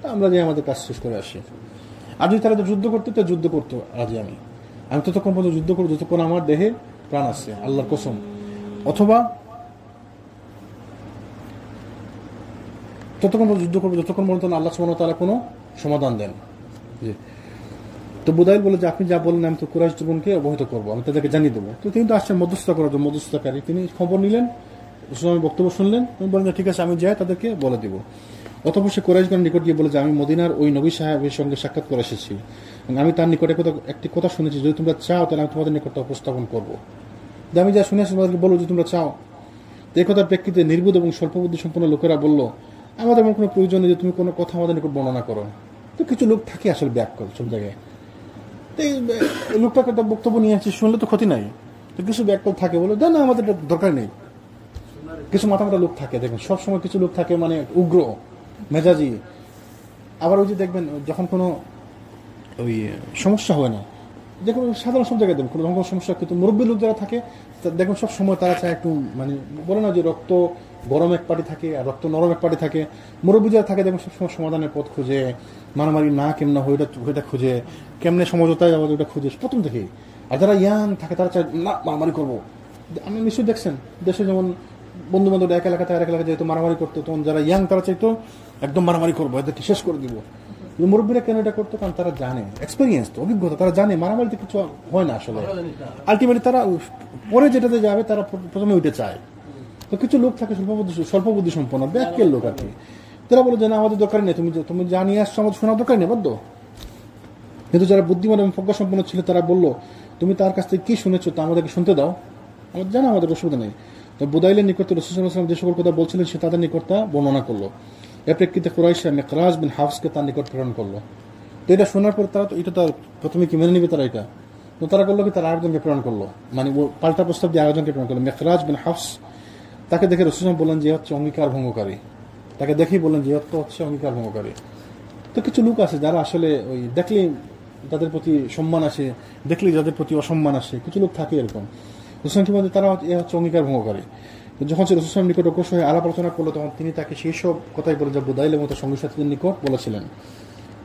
তা আমরা যে আমাদের কাজ শেষ করে আসি। আর যদি তারা যুদ্ধ করতে তো যুদ্ধ করতো রাজি আমি ততক্ষণ পর্যন্ত যুদ্ধ করবো যতক্ষণ আমার দেহে প্রাণ আছে, আল্লাহর কসম। অথবা ততক্ষণ পর্যন্ত যুদ্ধ করবো যতক্ষণ পর্যন্ত আল্লাহ সুবহানাহু ওয়া তাআলা কোনো সমাধান দেন। তো বুদাইল বলে যে আপনি যা বললেন আমি তো কুরাইশ জীবনকে অবহিত করবো, আমি তাদেরকে জানিয়ে দেবো। তো তিনি তো আসছেন মধ্যস্থতা করার জন্য, মধ্যস্থতাকারী, তিনি খবর নিলেন, বক্তব্য শুনলেন, তিনি বলেন যে ঠিক আছে আমি যাই তাদেরকে বলে দিব। অতঃপর সে কুরাইশগণের নিকট গিয়ে বলে যে আমি মদিনার ওই নবী সাহেবের সঙ্গে সাক্ষাৎ করে এসেছি এবং আমি তার নিকটে একটি কথা শুনেছি, যদি তোমরা চাও তাহলে আমি তোমাদের নিকট উপস্থাপন করবো। আমি যা শুনেছি তোমাদেরকে বলবো যে তোমরা চাও। এই কথার প্রেক্ষিতে নির্বুধ এবং স্বল্প বুদ্ধি সম্পন্ন লোকেরা বলল, আমাদের এমন কোনো প্রয়োজন নেই যে তুমি কোনো কথা আমাদের নিকট বর্ণনা করো। তো কিছু লোক থাকে আসলে ব্যাককল সব জায়গায়, তো এই লোকটাকে একটা বক্তব্য নিয়ে আসছি, শুনলে তো ক্ষতি নাই। তো কিছু ব্যাককল থাকে বলে না আমাদের দরকার নেই। কিছু মাথা লোক থাকে, দেখবেন সবসময় কিছু লোক থাকে মানে উগ্র মেজাজি। আবার ওই যে দেখবেন যখন কোনো ওই সমস্যা হয় না, দেখুন সাধারণ সব জায়গায় দেবেন কোনো রকম সমস্যা, কিন্তু মুরব্বী লোক যারা থাকে দেখুন সব সময় তারা চায় একটু মানে বলে না যে রক্ত গরম এক পার্টি থাকে আর রক্ত নরম এক পার্টি থাকে, মুরব্বী যারা থাকে দেখুন সবসময় সমাধানের পথ খুঁজে, মারামারি না কেমন হয় ওইটা খুঁজে, কেমনে সমঝোতায় যাবো ওইটা খুঁজে প্রথম থেকেই। আর যারা ইয়াং থাকে তারা চায় না মারামারি করবো। আপনি নিশ্চয়ই দেখছেন দেশে যেমন বন্ধু বান্ধব এক এলাকাতে আরেক এলাকায় যেহেতু মারামারি করতো, তখন যারা ইয়াং তারা চাইতো একদম মারামারি করবো, এদেরকে শেষ করে দিব। মুরব্বীরা কেন এটা করতো? কারণ তারা জানে, এক্সপিরিয়েন্স তো, অভিজ্ঞতা, তারা জানে মারামারিতে কিছু হয় না আসলে। আলটিমেটলি তারা পরে যেটাতে যাবে তারা প্রথমে ওইটা চায়। তো কিছু লোক থাকে স্বল্প বুদ্ধি সম্পন্ন ব্যাকের লোক আর কি, তারা বলে যে না আমাদের দরকার নেই, তুমি জানিয়ে আসছো আমাদের শোনার দরকার নেই বাধ্য। কিন্তু যারা বুদ্ধিমান এবং প্রজ্ঞা সম্পন্ন ছিল তারা বললো তুমি তার কাছ থেকে কি শুনেছো তা আমাদেরকে শুনতে দাও, আমাদের জানা, আমাদের অসুবিধা নেই। তো বুদাইলের নিকট রাসূল সাল্লাল্লাহু আলাইহি ওয়াসাল্লাম যে সকল কথা বলছিলেন সে তাদের নিকট তা বর্ণনা করলো। এর প্রেক্ষিতে কুরাইশা মিকরাজ বিন হাফসকে তার নিকট প্রেরণ করলো। তো এটা শোনার পর তারা তো এটা তার প্রথমে কি মেনে নিবে তারা, এটা তো তারা করলো কি তারা আরেকজনকে প্রেরণ করলো, মানে পাল্টা প্রস্তাব দিয়ে আরেকজনকে প্রেরণ করলো। মিকরাজ বিন হাফস তাকে দেখে রাসূল সাল্লাল্লাহু আলাইহি ওয়াসাল্লাম বললেন যে হচ্ছে অঙ্গীকার ভঙ্গকারী, তাকে দেখেই বললেন যে হচ্ছে অঙ্গীকার ভঙ্গকারী। তো কিছু লোক আছে যারা আসলে ওই দেখলেই তাদের প্রতি সম্মান আসে, দেখলেই যাদের প্রতি অসম্মান আসে, কিছু লোক থাকে এরকম। রসুল মধ্যে তারা হচ্ছে অঙ্গীকার ভঙ্গকারী। যখন সে রসুল নিকট অগ্রসর হয়ে আলাপ আলোচনা করলো তখন তিনি তাকে সেই সব কথাই বলে যা বুদাইলের মতো সঙ্গী সাথীদের নিকট বলেছিলেন।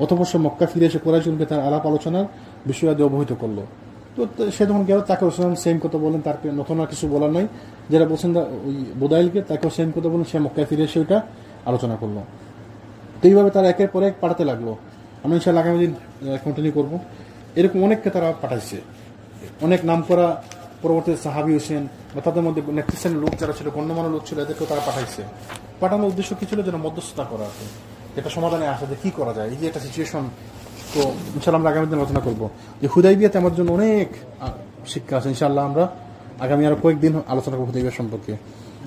অতঃপর সে মক্কা ফিরে এসে কুরাইশকে তার আলাপ আলোচনার বিষয়াদি অবহিত করলো। তো সে যখন গেল তাকে রসুল সেম কথা বলেন, তার নতুন আর কিছু বলার নাই। যারা বলছেন ওই বুদাইলকে তাকেও সেম কথা বলেন, সে মক্কায় ফিরে এসে ওইটা আলোচনা করলো। তো এইভাবে তারা একের পর এক পাঠাতে লাগলো। আমরা ইনশাআল্লাহ আগামী দিন কন্টিনিউ করবো। এরকম অনেককে তারা পাঠাইছে, অনেক নাম করা পরবর্তী সাহাবী হোসেন বা তাদের মধ্যে নেতৃস্থানীয় লোক যারা ছিল, গণ্যমান্য লোক ছিল, এদেরকেও তারা পাঠাইছে। পাঠানোর উদ্দেশ্য কি ছিল? যেন মধ্যস্থতা করা আছে, এটা সমাধানে আসে যে কি করা যায়, এই যে একটা সিচুয়েশন। তো ইনশাআল্লাহ আমরা আগামী দিন আলোচনা করবো যে হুদাইবিয়াতে আমার জন্য অনেক শিক্ষা আছে। ইনশাআল্লাহ আমরা আগামী আরো কয়েকদিন আলোচনা করবো হুদাইবিয়া সম্পর্কে।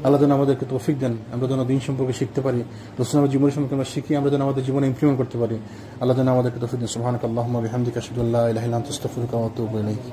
আল্লাহ যেন আমাদেরকে তৌফিক দেন, আমরা যেন দিন সম্পর্কে শিখতে পারি, রাসূলের জীবনী সম্পর্কে আমরা শিখি, আমরা যেন আমাদের জীবনে ইমপ্লিমেন্ট করতে পারি। আল্লাহ যেন আমাদেরকে তৌফিক দেন। সুবহানাকাল্লাহুম্মা ওয়া বিহামদিকা আশহাদু আল্লা ইলাহা ইল্লা আনতা আস্তাগফিরুকা ওয়া আতুবু ইলাইক।